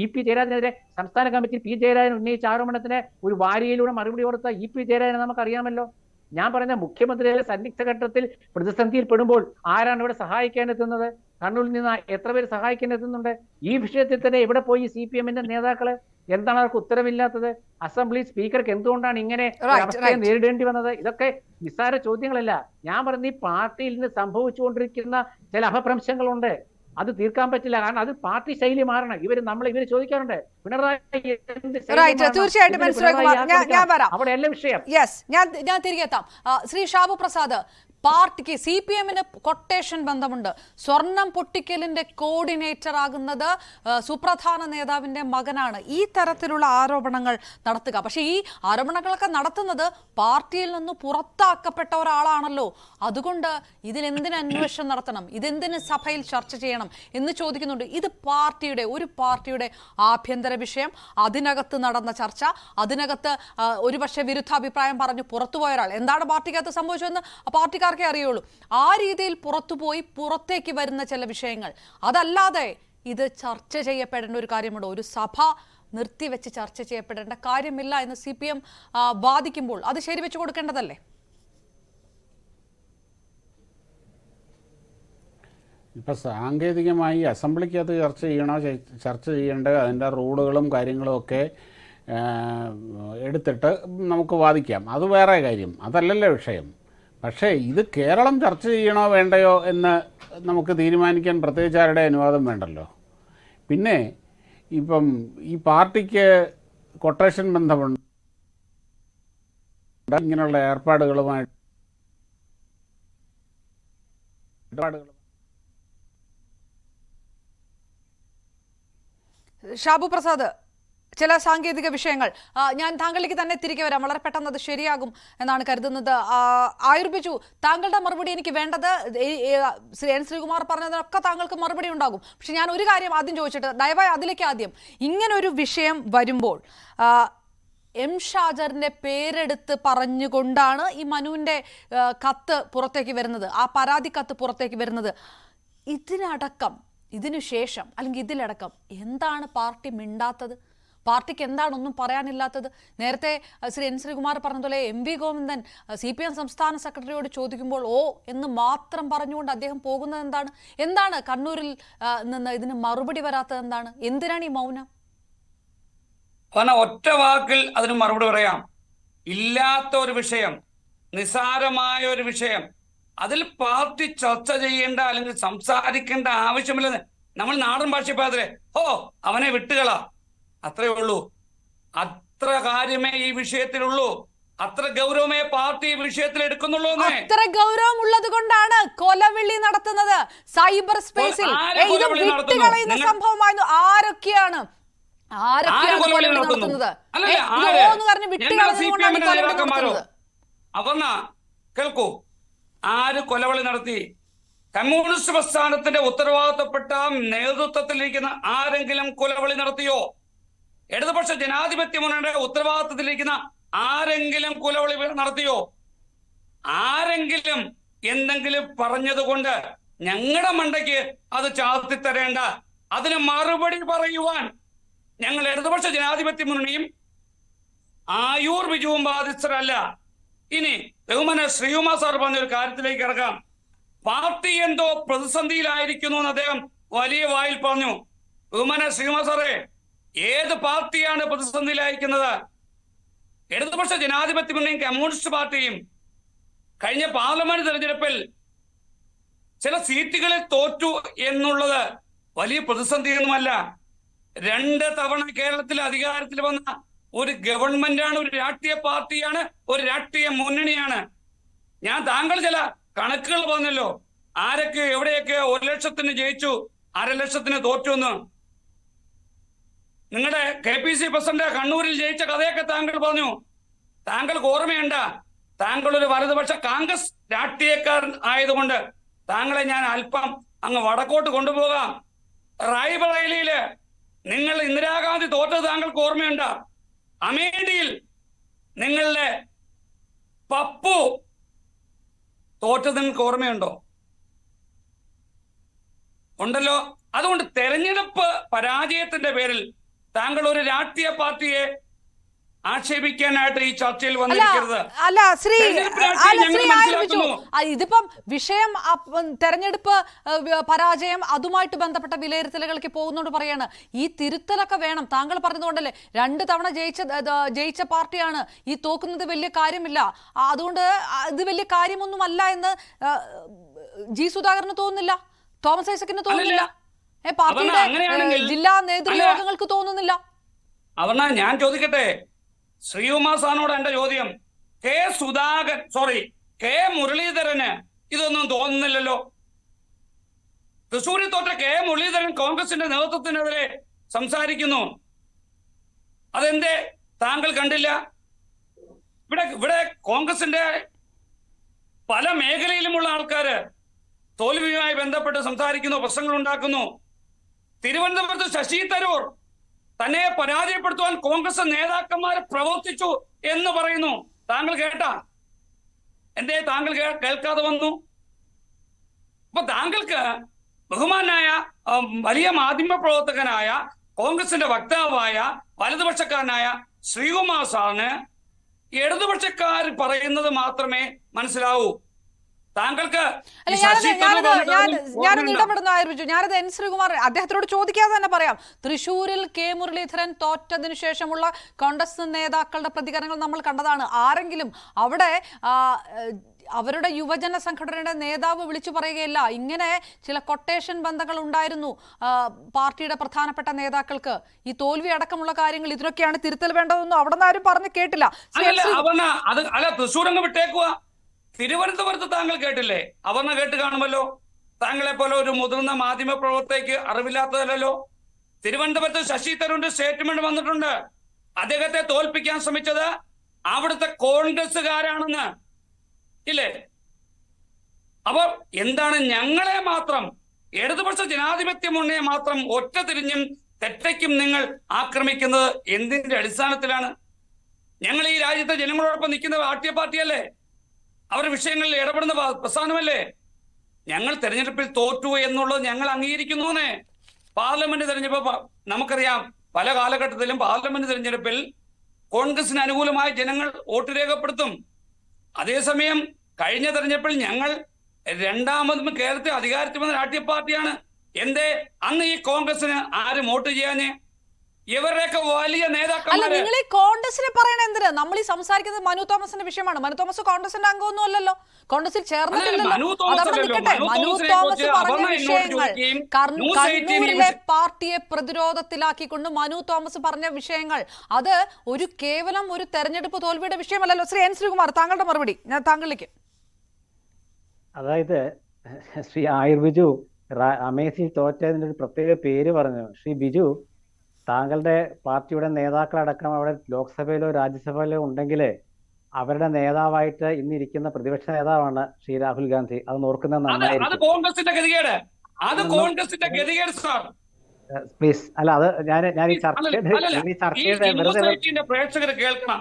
EP ജയരാജനെതിരെ സംസ്ഥാന കമ്മിറ്റി P ജയരാജൻ ഉന്നയിച്ച ആരോപണത്തിന് ഒരു വാരിയിലൂടെ മറുപടി കൊടുത്ത EP ജയരാജനെ നമുക്കറിയാമല്ലോ. ഞാൻ പറഞ്ഞ മുഖ്യമന്ത്രിയുടെ സന്നിഗ്ധ ഘട്ടത്തിൽ പ്രതിസന്ധിയിൽ പെടുമ്പോൾ ആരാണ് ഇവിടെ സഹായിക്കാനെത്തുന്നത്? കണ്ണൂരിൽ നിന്ന് എത്ര പേര് സഹായിക്കാനെത്തുന്നുണ്ട്? ഈ വിഷയത്തിൽ തന്നെ എവിടെ പോയി CPMന്റെ നേതാക്കള്? എന്താണ് അവർക്ക് ഉത്തരവില്ലാത്തത്? അസംബ്ലി സ്പീക്കർക്ക് എന്തുകൊണ്ടാണ് ഇങ്ങനെ അവസ്ഥയെ നേരിടേണ്ടി വന്നത്? ഇതൊക്കെ നിസ്സാര ചോദ്യങ്ങളല്ല. ഞാൻ പറഞ്ഞ ഈ പാർട്ടിയിൽ നിന്ന് സംഭവിച്ചുകൊണ്ടിരിക്കുന്ന ചില അപഭ്രംശങ്ങളുണ്ട്. അത് തീർക്കാൻ പറ്റില്ല, കാരണം അത് പാർട്ടി ശൈലി മാറണം. ഇവര് ചോദിക്കാറുണ്ട് പിണറായി അവിടെ എല്ലാ വിഷയം. ഞാൻ തിരികെ എത്താം. ശ്രീ ഷാബു പ്രസാദ്, പാർട്ടിക്ക് CPMന് കൊട്ടേഷൻ ബന്ധമുണ്ട്. സ്വർണം പൊട്ടിക്കലിന്റെ കോർഡിനേറ്റർ ആകുന്നത് സുപ്രധാന നേതാവിന്റെ മകനാണ്. ഈ തരത്തിലുള്ള ആരോപണങ്ങൾ നടത്തുക, പക്ഷെ ഈ ആരോപണങ്ങളൊക്കെ നടത്തുന്നത് പാർട്ടിയിൽ നിന്ന് പുറത്താക്കപ്പെട്ട ഒരാളാണല്ലോ. അതുകൊണ്ട് ഇതിലെന്തിന് അന്വേഷണം നടത്തണം, ഇതെന്തിന് സഭയിൽ ചർച്ച ചെയ്യണം എന്ന് ചോദിക്കുന്നുണ്ട്. ഇത് ഒരു പാർട്ടിയുടെ ആഭ്യന്തര വിഷയം, അതിനകത്ത് നടന്ന ചർച്ച, അതിനകത്ത് ഒരുപക്ഷെ വിരുദ്ധാഭിപ്രായം പറഞ്ഞു പുറത്തുപോയ ഒരാൾ. എന്താണ് പാർട്ടിക്കകത്ത് സംഭവിച്ചതെന്ന് പാർട്ടിക്കാർ അറിയുള്ളൂ. ആ രീതിയിൽ പുറത്തേക്ക് വരുന്ന ചില വിഷയങ്ങൾ, അതല്ലാതെ ഇത് ചർച്ച ചെയ്യപ്പെടേണ്ട ഒരു കാര്യമുണ്ടോ? ഒരു സഭ നിർത്തിവെച്ച് ചർച്ച ചെയ്യപ്പെടേണ്ട കാര്യമില്ല എന്ന് CPM വാദിക്കുമ്പോൾ അത് ശരിവെച്ചു കൊടുക്കേണ്ടതല്ലേ? ഇപ്പം സാങ്കേതികമായി അസംബ്ലിക്കകത്ത് ചർച്ച ചെയ്യേണ്ട അതിൻ്റെ റൂളുകളും കാര്യങ്ങളും ഒക്കെ എടുത്തിട്ട് നമുക്ക് വാദിക്കാം. അത് വേറെ കാര്യം, അതല്ലല്ലോ വിഷയം. പക്ഷേ ഇത് കേരളം ചർച്ച ചെയ്യണോ വേണ്ടയോ എന്ന് നമുക്ക് തീരുമാനിക്കാൻ പ്രത്യേകിച്ച് ആരുടെ അനുവാദം വേണ്ടല്ലോ. പിന്നെ ഇപ്പം ഈ പാർട്ടിക്ക് കൊട്ടേഷൻ ബന്ധമുണ്ട് ഇങ്ങനെയുള്ള ഏർപ്പാടുകളുമായിട്ട് ഷാബു പ്രസാദ്, ചില സാങ്കേതിക വിഷയങ്ങൾ ഞാൻ താങ്കളിലേക്ക് തന്നെ തിരികെ വരാം. വളരെ പെട്ടെന്ന് അത് ശരിയാകും എന്നാണ് കരുതുന്നത്. ആയുർബിജു, താങ്കളുടെ മറുപടി എനിക്ക് വേണ്ടത് ശ്രീ എൻ ശ്രീകുമാർ പറഞ്ഞതിനൊക്കെ താങ്കൾക്ക് മറുപടി ഉണ്ടാകും. പക്ഷെ ഞാൻ ഒരു കാര്യം ആദ്യം ചോദിച്ചിട്ട് ദയവായി അതിലേക്ക് ആദ്യം, ഇങ്ങനൊരു വിഷയം വരുമ്പോൾ എം ഷാജറിന്റെ പേരെടുത്ത് പറഞ്ഞുകൊണ്ടാണ് ഈ മനുവിന്റെ കത്ത് പുറത്തേക്ക് വരുന്നത്, ആ പരാതി കത്ത് പുറത്തേക്ക് വരുന്നത്. ഇതിനുശേഷം അല്ലെങ്കിൽ ഇതിലടക്കം എന്താണ് പാർട്ടി മിണ്ടാത്തത്? പാർട്ടിക്ക് എന്താണ് ഒന്നും പറയാനില്ലാത്തത്? നേരത്തെ ശ്രീ എൻ ശ്രീകുമാർ പറഞ്ഞതുപോലെ എം വി ഗോവിന്ദൻ CPM സംസ്ഥാന സെക്രട്ടറിയോട് ചോദിക്കുമ്പോൾ ഓ എന്ന് മാത്രം പറഞ്ഞുകൊണ്ട് അദ്ദേഹം പോകുന്നത് എന്താണ് കണ്ണൂരിൽ നിന്ന് ഇതിന് മറുപടി വരാത്തത് എന്താണ്? എന്തിനാണ് ഈ മൗനം? ഒറ്റ വാക്കിൽ അതിന് മറുപടി പറയാം. ഇല്ലാത്ത ഒരു വിഷയം, നിസാരമായ ഒരു വിഷയം, അതിൽ പാർട്ടി ചർച്ച ചെയ്യേണ്ട അല്ലെങ്കിൽ സംസാരിക്കേണ്ട ആവശ്യമില്ലെന്ന് നമ്മൾ നാടൻ ഭാഷ പറയാതെ അവനെ വിട്ടുകളാ, അത്രേ ഉള്ളൂ. അത്ര കാര്യമേ ഈ വിഷയത്തിലുള്ളൂ. അത്ര ഗൗരവമേ പാർട്ടി ഈ വിഷയത്തിൽ എടുക്കുന്നുള്ളൂ. അത്ര ഗൗരവം ഉള്ളത് കൊണ്ടാണ് കൊലവിളി നടത്തുന്നത് സൈബർ സ്പേസിൽ. ഇത് വിട്ടുകളയുന്ന സംഭവമായിരുന്നു. ആരൊക്കെയാണ് കൊലവിളി നടത്തുന്നത്? അവർണ കേൾക്കൂ, ആര് കൊലവിളി നടത്തി? കമ്മ്യൂണിസ്റ്റ് പ്രസ്ഥാനത്തിന്റെ ഉത്തരവാദിത്തപ്പെട്ട നേതൃത്വത്തിലിരിക്കുന്ന ആരെങ്കിലും കൊലവിളി നടത്തിയോ? ഇടതുപക്ഷ ജനാധിപത്യ മുന്നണിയുടെ ഉത്തരവാദിത്തത്തിലിരിക്കുന്ന ആരെങ്കിലും കൊലവിളി നടത്തിയോ? ആരെങ്കിലും എന്തെങ്കിലും പറഞ്ഞതുകൊണ്ട് ഞങ്ങളുടെ മണ്ടയ്ക്ക് അത് ചാർത്തിത്തരേണ്ട, അതിന് മറുപടി പറയുവാൻ ഞങ്ങൾ ഇടതുപക്ഷ ജനാധിപത്യ മുന്നണിയും ആയൂർ ബിജുവും ബാധിച്ചതല്ല. ഇനി ബഹുമാന ശ്രീകുമാർ സാർ പറഞ്ഞൊരു കാര്യത്തിലേക്ക് ഇറങ്ങാം. പാർട്ടി എന്തോ പ്രതിസന്ധിയിലായിരിക്കുന്നു എന്ന് അദ്ദേഹം വലിയ വായിൽ പറഞ്ഞു. ബഹുമാന ശ്രീകുമാർ സാറേ, ഏത് പാർട്ടിയാണ് പ്രതിസന്ധിയിലായിരിക്കുന്നത്? ഇടതുപക്ഷ ജനാധിപത്യ മുന്നണിയും കമ്മ്യൂണിസ്റ്റ് പാർട്ടിയും കഴിഞ്ഞ പാർലമെന്റ് തെരഞ്ഞെടുപ്പിൽ ചില സീറ്റുകളിൽ തോറ്റു എന്നുള്ളത് വലിയ പ്രതിസന്ധിയൊന്നുമല്ല. 2 തവണ കേരളത്തിൽ അധികാരത്തിൽ വന്ന ഒരു ഗവൺമെന്റാണ്, ഒരു രാഷ്ട്രീയ പാർട്ടിയാണ്, ഒരു രാഷ്ട്രീയ മുന്നണിയാണ്. ഞാൻ താങ്കൾ ചില കണക്കുകൾ പറഞ്ഞല്ലോ, ആരൊക്കെ എവിടെയൊക്കെ 1 ലക്ഷത്തിന് ജയിച്ചു, 1/2 ലക്ഷത്തിന് തോറ്റു എന്ന്. നിങ്ങളുടെ KPC പ്രസിഡന്റ് കണ്ണൂരിൽ ജയിച്ച കഥയൊക്കെ താങ്കൾ പറഞ്ഞു. താങ്കൾക്ക് ഓർമ്മയുണ്ട? താങ്കൾ ഒരു വലതുപക്ഷ കോൺഗ്രസ് രാഷ്ട്രീയക്കാരൻ ആയതുകൊണ്ട് താങ്കളെ ഞാൻ അല്പം അങ്ങ് വടക്കോട്ട് കൊണ്ടുപോകാം. റായ്ബറേലിയില് നിങ്ങൾ ഇന്ദിരാഗാന്ധി തോറ്റത് താങ്കൾക്ക് ഓർമ്മയുണ്ട? അമേഠിയിൽ നിങ്ങളുടെ പപ്പു തോറ്റത് നിങ്ങൾക്ക് ഓർമ്മയുണ്ടോ? ഉണ്ടല്ലോ. അതുകൊണ്ട് തെരഞ്ഞെടുപ്പ് പരാജയത്തിന്റെ പേരിൽ താങ്കൾ ഒരു രാഷ്ട്രീയ പാർട്ടിയെ ആക്ഷേപിക്കാനായിട്ട് ഈ ചർച്ചയിൽ വന്നിരിക്കരുത്. ഇതിപ്പം വിഷയം തെരഞ്ഞെടുപ്പ് പരാജയം അതുമായിട്ട് ബന്ധപ്പെട്ട വിലയിരുത്തലുകൾക്ക് പോകുന്നോണ്ട് പറയാണ് ഈ തിരുത്തലൊക്കെ വേണം. താങ്കൾ പറഞ്ഞതുകൊണ്ടല്ലേ 2 തവണ ജയിച്ച പാർട്ടിയാണ് ഈ തോക്കുന്നത്, വലിയ കാര്യമില്ല, അതുകൊണ്ട് ഇത് വലിയ കാര്യമൊന്നുമല്ല എന്ന് ജി സുധാകരന് തോന്നുന്നില്ല, തോമസ് ഐസക്കിന് തോന്നുന്നില്ല, പാർട്ടിയുടെ ജില്ലാ നേതൃയോഗങ്ങൾക്ക് തോന്നുന്നില്ല. അവർണ, ഞാൻ ചോദിക്കട്ടെ, ശ്രീകുമാർ സാറിനോട് എന്റെ ചോദ്യം, കെ മുരളീധരന് ഇതൊന്നും തോന്നുന്നില്ലല്ലോ. തൃശ്ശൂരിൽ തോറ്റ കെ മുരളീധരൻ കോൺഗ്രസിന്റെ നേതൃത്വത്തിനെതിരെ സംസാരിക്കുന്നു. അതെന്തേ താങ്കൾ കണ്ടില്ല? ഇവിടെ കോൺഗ്രസിന്റെ പല മേഖലയിലുമുള്ള ആൾക്കാര് തോൽവിയുമായി ബന്ധപ്പെട്ട് സംസാരിക്കുന്നു, പ്രശ്നങ്ങൾ ഉണ്ടാക്കുന്നു. തിരുവനന്തപുരത്ത് ശശി തരൂർ തന്നെ പരാജയപ്പെടുത്തുവാൻ കോൺഗ്രസ് നേതാക്കന്മാർ പ്രവർത്തിച്ചു എന്ന് പറയുന്നു. താങ്കൾ കേട്ട? എന്തേ താങ്കൾ കേൾക്കാതെ വന്നു? അപ്പൊ താങ്കൾക്ക് ബഹുമാനായ വലിയ മാധ്യമ പ്രവർത്തകനായ കോൺഗ്രസിന്റെ വക്താവായ വലതുപക്ഷക്കാരനായ ശ്രീകുമാർ സാറിന് ഇടതുപക്ഷക്കാർ പറയുന്നത് മാത്രമേ മനസ്സിലാവൂ. താങ്കൾക്ക് അല്ല, ഈ ശശി തരൂർ വന്നിട്ട് ഞാനൊന്ന് ഇടപെടുന്ന ആയിരിച്ചു. ഞാനത് എൻ ശ്രീകുമാർ അദ്ദേഹത്തിനോട് ചോദിക്കാതെ തന്നെ പറയാം. തൃശ്ശൂരിൽ കെ മുരളീധരൻ തോറ്റതിനു ശേഷമുള്ള കോൺഗ്രസ് നേതാക്കളുടെ പ്രതികരണങ്ങൾ നമ്മൾ കണ്ടതാണ്. ആരെങ്കിലും അവിടെ അവരുടെ യുവജന സംഘടനയുടെ നേതാവ് വിളിച്ചു പറയുകയില്ല, ഇങ്ങനെ ചില കൊട്ടേഷൻ ബന്ധങ്ങൾ ഉണ്ടായിരുന്നു പാർട്ടിയുടെ പ്രധാനപ്പെട്ട നേതാക്കൾക്ക്, ഈ തോൽവി അടക്കമുള്ള കാര്യങ്ങൾ, ഇതിനൊക്കെയാണ് തിരുത്തൽ വേണ്ടതെന്നും അവിടെ നിന്ന് ആരും പറഞ്ഞു കേട്ടില്ല. തൃശ്ശൂർ അങ്ങ് വിട്ടേക്കുക. തിരുവനന്തപുരത്ത് താങ്കൾ കേട്ടില്ലേ? അവർണ കേട്ട് കാണുമല്ലോ. താങ്കളെ പോലെ ഒരു മുതിർന്ന മാധ്യമ പ്രവർത്തകയ്ക്ക് അറിവില്ലാത്തതല്ലോ. തിരുവനന്തപുരത്ത് ശശി തരൂരിന്റെ സ്റ്റേറ്റ്മെന്റ് വന്നിട്ടുണ്ട്. അദ്ദേഹത്തെ തോൽപ്പിക്കാൻ ശ്രമിച്ചത് അവിടുത്തെ കോൺഗ്രസ്സുകാരാണെന്ന്, ഇല്ലേ? അപ്പോൾ എന്താണ് ഞങ്ങളെ മാത്രം, ഇടതുപക്ഷ ജനാധിപത്യ മുന്നണിയെ മാത്രം ഒറ്റ തിരിഞ്ഞും തെറ്റയ്ക്കും നിങ്ങൾ ആക്രമിക്കുന്നത് എന്തിന്റെ അടിസ്ഥാനത്തിലാണ്? ഞങ്ങൾ ഈ രാജ്യത്തെ ജനങ്ങളോടൊപ്പം നിൽക്കുന്ന രാഷ്ട്രീയ പാർട്ടിയല്ലേ? അവരുടെ വിഷയങ്ങളിൽ ഇടപെടുന്ന പ്രസ്ഥാനമല്ലേ? ഞങ്ങൾ തെരഞ്ഞെടുപ്പിൽ തോറ്റു എന്നുള്ളത് ഞങ്ങൾ അംഗീകരിക്കുന്നൂന്നേ. പാർലമെന്റ് തെരഞ്ഞെടുപ്പ് നമുക്കറിയാം, പല കാലഘട്ടത്തിലും പാർലമെന്റ് തെരഞ്ഞെടുപ്പിൽ കോൺഗ്രസിന് അനുകൂലമായി ജനങ്ങൾ വോട്ട് രേഖപ്പെടുത്തും. അതേസമയം കഴിഞ്ഞ തെരഞ്ഞെടുപ്പിൽ ഞങ്ങൾ രണ്ടാമതും കേരളത്തിൽ അധികാരത്തിൽ വന്ന രാഷ്ട്രീയ പാർട്ടിയാണ്. എന്തേ അന്ന് ഈ കോൺഗ്രസിന് ആരും വോട്ട് ചെയ്യാഞ്ഞേ? ഇവരുടെയൊക്കെ വലിയ നേതാക്കൾ. നിങ്ങൾ ഈ കോൺഗ്രസിനെ പറയണ എന്തിന്? നമ്മൾ ഈ സംസാരിക്കുന്നത് മനു തോമസിന്റെ വിഷയമാണ്. മനു തോമസ് കോൺഗ്രസിന്റെ അംഗമൊന്നും അല്ലല്ലോ, കോൺഗ്രസിൽ ചേർന്നിട്ടില്ലല്ലോ. അതവിടെ നിൽക്കട്ടെ. മനു തോമസ് പറഞ്ഞ വിഷയങ്ങൾ, കണ്ണൂരിലെ പാർട്ടിയെ പ്രതിരോധത്തിലാക്കിക്കൊണ്ട് മനു തോമസ് പറഞ്ഞ വിഷയങ്ങൾ, അത് ഒരു കേവലം ഒരു തെരഞ്ഞെടുപ്പ് തോൽവിയുടെ വിഷയമല്ലല്ലോ. ശ്രീ എൻ ശ്രീകുമാർ, താങ്കളുടെ മറുപടി ഞാൻ താങ്കളിലേക്ക്. അതായത് ശ്രീ ആയുർ ബിജു അമേസി തോറ്റതിൻ്റെ ഒരു പ്രത്യേക പേര് പറഞ്ഞു. ശ്രീ ബിജു, താങ്കളുടെ പാർട്ടിയുടെ നേതാക്കളടക്കം അവിടെ ലോക്സഭയിലോ രാജ്യസഭയിലോ ഉണ്ടെങ്കിൽ അവരുടെ നേതാവായിട്ട് ഇന്നിരിക്കുന്ന പ്രതിപക്ഷ നേതാവാണ് ശ്രീ രാഹുൽ ഗാന്ധി. അത് നോക്കുന്നത് നന്നായിരിക്കും. പ്ലീസ്, അല്ല അത് ഞാൻ ഈ ചർച്ചയുടെ പ്രേക്ഷകർ കേൾക്കണം.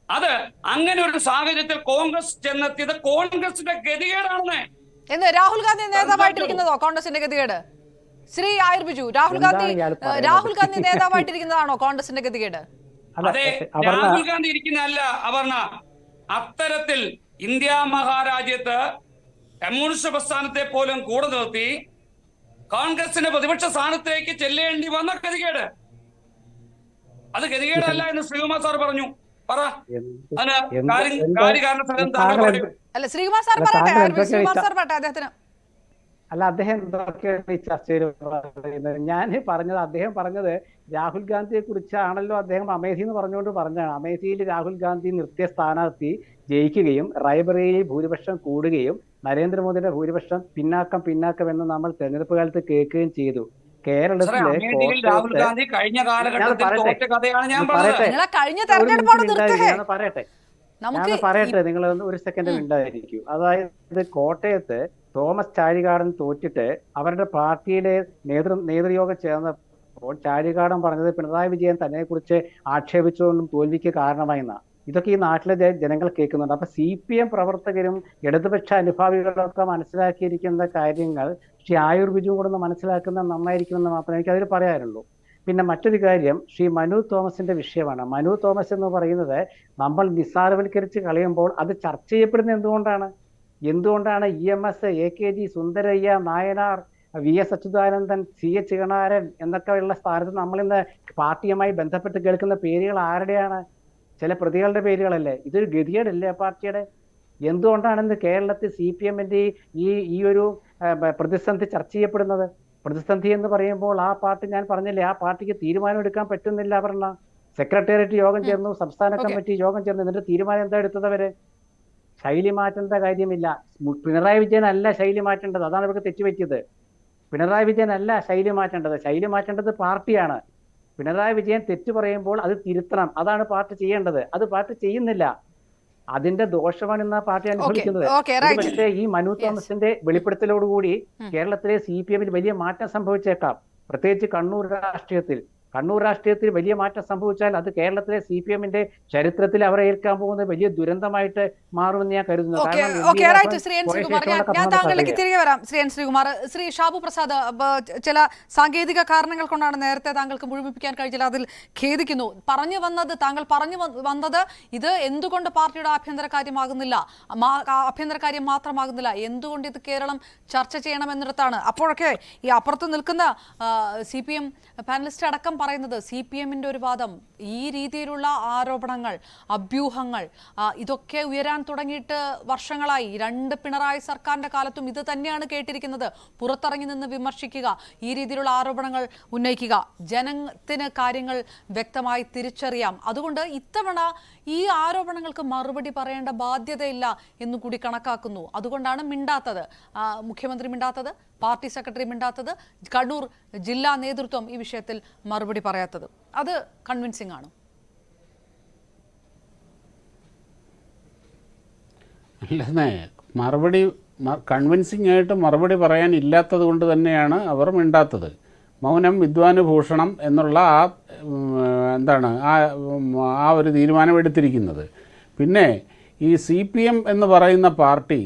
അത് അങ്ങനെ ഒരു സാഹചര്യത്തിൽ കോൺഗ്രസ് ചെന്നെത്തിയത് കോൺഗ്രസിന്റെ ഗതികേടാണെന്ന്. എന്ന് രാഹുൽ ഗാന്ധി നേതാവായിട്ടിരിക്കുന്നതോ കോൺഗ്രസിന്റെ ഗതികേട്? ശ്രീ ആയുർ ബിജു, രാഹുൽ ഗാന്ധി നേതാവായിട്ടിരിക്കുന്നതാണോ കോൺഗ്രസിന്റെ ഗതികേട്? അതെ, രാഹുൽ ഗാന്ധി ഇരിക്കുന്നതല്ല അപർണ. അത്തരത്തിൽ ഇന്ത്യ മഹാരാജ്യത്ത് കമ്മ്യൂണിസ്റ്റ് പ്രസ്ഥാനത്തെ പോലും കൂടെ നിർത്തി കോൺഗ്രസിന്റെ പ്രതിപക്ഷ സ്ഥാനത്തേക്ക് ചെല്ലേണ്ടി വന്ന ഗതികേട്, അത് ഗതികേടല്ല എന്ന് ശ്രീകുമാർ സാർ പറഞ്ഞു. പറ, അല്ല ശ്രീകുമാർ സാർ പറയട്ടെ, ശ്രീകുമാർ സാർ പറയട്ടെ അദ്ദേഹത്തിന്. അല്ല, അദ്ദേഹം എന്തൊക്കെയാണ് ഈ ചർച്ചയിൽ പറയുന്നത്? ഞാൻ പറഞ്ഞത്, അദ്ദേഹം പറഞ്ഞത് രാഹുൽ ഗാന്ധിയെ കുറിച്ചാണല്ലോ. അദ്ദേഹം അമേഠി എന്ന് പറഞ്ഞുകൊണ്ട് പറഞ്ഞതാണ്. അമേഠിയിൽ രാഹുൽ ഗാന്ധി നിർത്തിയ സ്ഥാനാർത്ഥി ജയിക്കുകയും റായ്ബറേലിയിൽ ഭൂരിപക്ഷം കൂടുകയും നരേന്ദ്രമോദിയുടെ ഭൂരിപക്ഷം പിന്നാക്കം എന്ന് നമ്മൾ തെരഞ്ഞെടുപ്പ് കാലത്ത് കേൾക്കുകയും ചെയ്തു. കേരളത്തിലെ പറയട്ടെ, നിങ്ങൾ ഒരു സെക്കൻഡ് ഉണ്ടായിരിക്കും. അതായത് കോട്ടയത്ത് തോമസ് ചാഴികാടൻ തോറ്റിട്ട് അവരുടെ പാർട്ടിയിലെ നേതൃയോഗം ചേർന്നപ്പോൾ ചാഴികാടൻ പറഞ്ഞത് പിണറായി വിജയൻ തന്നെ കുറിച്ച് ആക്ഷേപിച്ചുകൊണ്ടും തോൽവിക്ക് കാരണമായെന്ന. ഇതൊക്കെ ഈ നാട്ടിലെ ജനങ്ങൾ കേൾക്കുന്നുണ്ട്. അപ്പൊ CPM പ്രവർത്തകരും ഇടതുപക്ഷ അനുഭാവികളൊക്കെ മനസ്സിലാക്കിയിരിക്കുന്ന കാര്യങ്ങൾ ശ്രീ ആയുർ ബിജുവും കൂടെ ഒന്ന് മനസ്സിലാക്കുന്നത് നന്നായിരിക്കുമെന്ന് മാത്രമേ എനിക്ക് അതിൽ പറയാനുള്ളൂ. പിന്നെ മറ്റൊരു കാര്യം, ശ്രീ മനു തോമസിന്റെ വിഷയമാണ്. മനു തോമസ് എന്ന് പറയുന്നത് നമ്മൾ നിസ്സാരവൽക്കരിച്ച് കളയുമ്പോൾ അത് ചർച്ച ചെയ്യപ്പെടുന്നത് എന്തുകൊണ്ടാണ് EMS, AKG, Sundarayya, Nayanar, VS Achuthanandan, CH ഗണാരൻ എന്നൊക്കെയുള്ള സ്ഥാനത്ത് നമ്മളിന്ന് പാർട്ടിയുമായി ബന്ധപ്പെട്ട് കേൾക്കുന്ന പേരുകൾ ആരുടെയാണ്? ചില പ്രതികളുടെ പേരുകളല്ലേ? ഇതൊരു ഗതികേടല്ലേ പാർട്ടിയുടെ? എന്തുകൊണ്ടാണ് ഇന്ന് കേരളത്തിൽ CPMന്റെ ഈ ഒരു പ്രതിസന്ധി ചർച്ച ചെയ്യപ്പെടുന്നത്? പ്രതിസന്ധി എന്ന് പറയുമ്പോൾ ആ പാർട്ടി, ഞാൻ പറഞ്ഞില്ലേ, ആ പാർട്ടിക്ക് തീരുമാനം എടുക്കാൻ പറ്റുന്നില്ല. പറഞ്ഞ സെക്രട്ടേറിയറ്റ് യോഗം ചേർന്നു, സംസ്ഥാന കമ്മിറ്റി യോഗം ചേർന്നു, എന്നിട്ട് തീരുമാനം എന്താ എടുത്തത്? അവര് ശൈലി മാറ്റേണ്ട കാര്യമില്ല. പിണറായി വിജയൻ അല്ല ശൈലി മാറ്റേണ്ടത്. അതാണ് ഇവർക്ക് തെറ്റുപറ്റിയത്. പിണറായി വിജയൻ അല്ല ശൈലി മാറ്റേണ്ടത് പാർട്ടിയാണ്. പിണറായി വിജയൻ തെറ്റു പറയുമ്പോൾ അത് തിരുത്തണം. അതാണ് പാർട്ടി ചെയ്യേണ്ടത്. അത് പാർട്ടി ചെയ്യുന്നില്ല. അതിന്റെ ദോഷമാണ് ഇന്ന് പാർട്ടി അനുഭവിക്കുന്നത്. പക്ഷേ ഈ മനു തോമസിന്റെ വെളിപ്പെടുത്തലോടുകൂടി കേരളത്തിലെ CPMൽ വലിയ മാറ്റം സംഭവിച്ചേക്കാം. പ്രത്യേകിച്ച് കണ്ണൂർ രാഷ്ട്രീയത്തിൽ കണ്ണൂർ രാഷ്ട്രീയത്തിൽ വലിയ മാറ്റം സംഭവിച്ചാൽ അത് കേരളത്തിലെ CPM-ന്റെ ചരിത്രത്തിൽ അവരെ ഏൽക്കാൻ പോകുന്ന വലിയ ദുരന്തമായിട്ട് മാറുമെന്ന് ഞാൻ കരുതുന്നു. ശ്രീ എൻ ശ്രീകുമാർ, ഞാൻ താങ്കളിലേക്ക് തിരികെ വരാം. ശ്രീ എൻ ശ്രീകുമാർ, ശ്രീ ഷാബു പ്രസാദ്, ചില സാങ്കേതിക കാരണങ്ങൾ കൊണ്ടാണ് നേരത്തെ താങ്കൾക്ക് മുഴുമിപ്പിക്കാൻ കഴിഞ്ഞില്ല, അതിൽ ഖേദിക്കുന്നു. താങ്കൾ പറഞ്ഞു വന്നത് ഇത് എന്തുകൊണ്ട് പാർട്ടിയുടെ ആഭ്യന്തര കാര്യം മാത്രമാകുന്നില്ല, എന്തുകൊണ്ട് ഇത് കേരളം ചർച്ച ചെയ്യണമെന്നിടത്താണ്. അപ്പോഴൊക്കെ ഈ അപ്പുറത്ത് നിൽക്കുന്ന CPM പാനലിസ്റ്റ് അടക്കം പറയുന്നത് CPM-ന്റെ ഒരു വാദം, ഈ രീതിയിലുള്ള ആരോപണങ്ങൾ, അഭ്യൂഹങ്ങൾ ഇതൊക്കെ ഉയരാൻ തുടങ്ങിയിട്ട് വർഷങ്ങളായി. 2 പിണറായി സർക്കാരിന്റെ കാലത്തും ഇത് തന്നെയാണ് കേട്ടിരിക്കുന്നത്. പുറത്തിറങ്ങി നിന്ന് വിമർശിക്കുക, ഈ രീതിയിലുള്ള ആരോപണങ്ങൾ ഉന്നയിക്കുക, ജനത്തിന് കാര്യങ്ങൾ വ്യക്തമായി തിരിച്ചറിയാം. അതുകൊണ്ട് ഇത്തവണ ഈ ആരോപണങ്ങൾക്ക് മറുപടി പറയേണ്ട ബാധ്യതയില്ല എന്നുകൂടി കണക്കാക്കുന്നു. അതുകൊണ്ടാണ് മിണ്ടാത്തത്, മുഖ്യമന്ത്രി മിണ്ടാത്തത്, പാർട്ടി സെക്രട്ടറി മിണ്ടാത്തത്, കണ്ണൂർ ജില്ലാ നേതൃത്വം ഈ വിഷയത്തിൽ മറുപടി പറയാത്തത്. അത് കൺവിൻസിംഗ് ആണ്. അല്ലെന്നേ, കൺവിൻസിംഗ് ആയിട്ട് മറുപടി പറയാൻ ഇല്ലാത്തത് കൊണ്ട് തന്നെയാണ് അവർ മിണ്ടാത്തത്. മൗനം വിദ്വാനുഭൂഷണം എന്നുള്ള ആ ഒരു തീരുമാനമെടുത്തിരിക്കുന്നത്. പിന്നെ ഈ CPM എന്ന് പറയുന്ന പാർട്ടി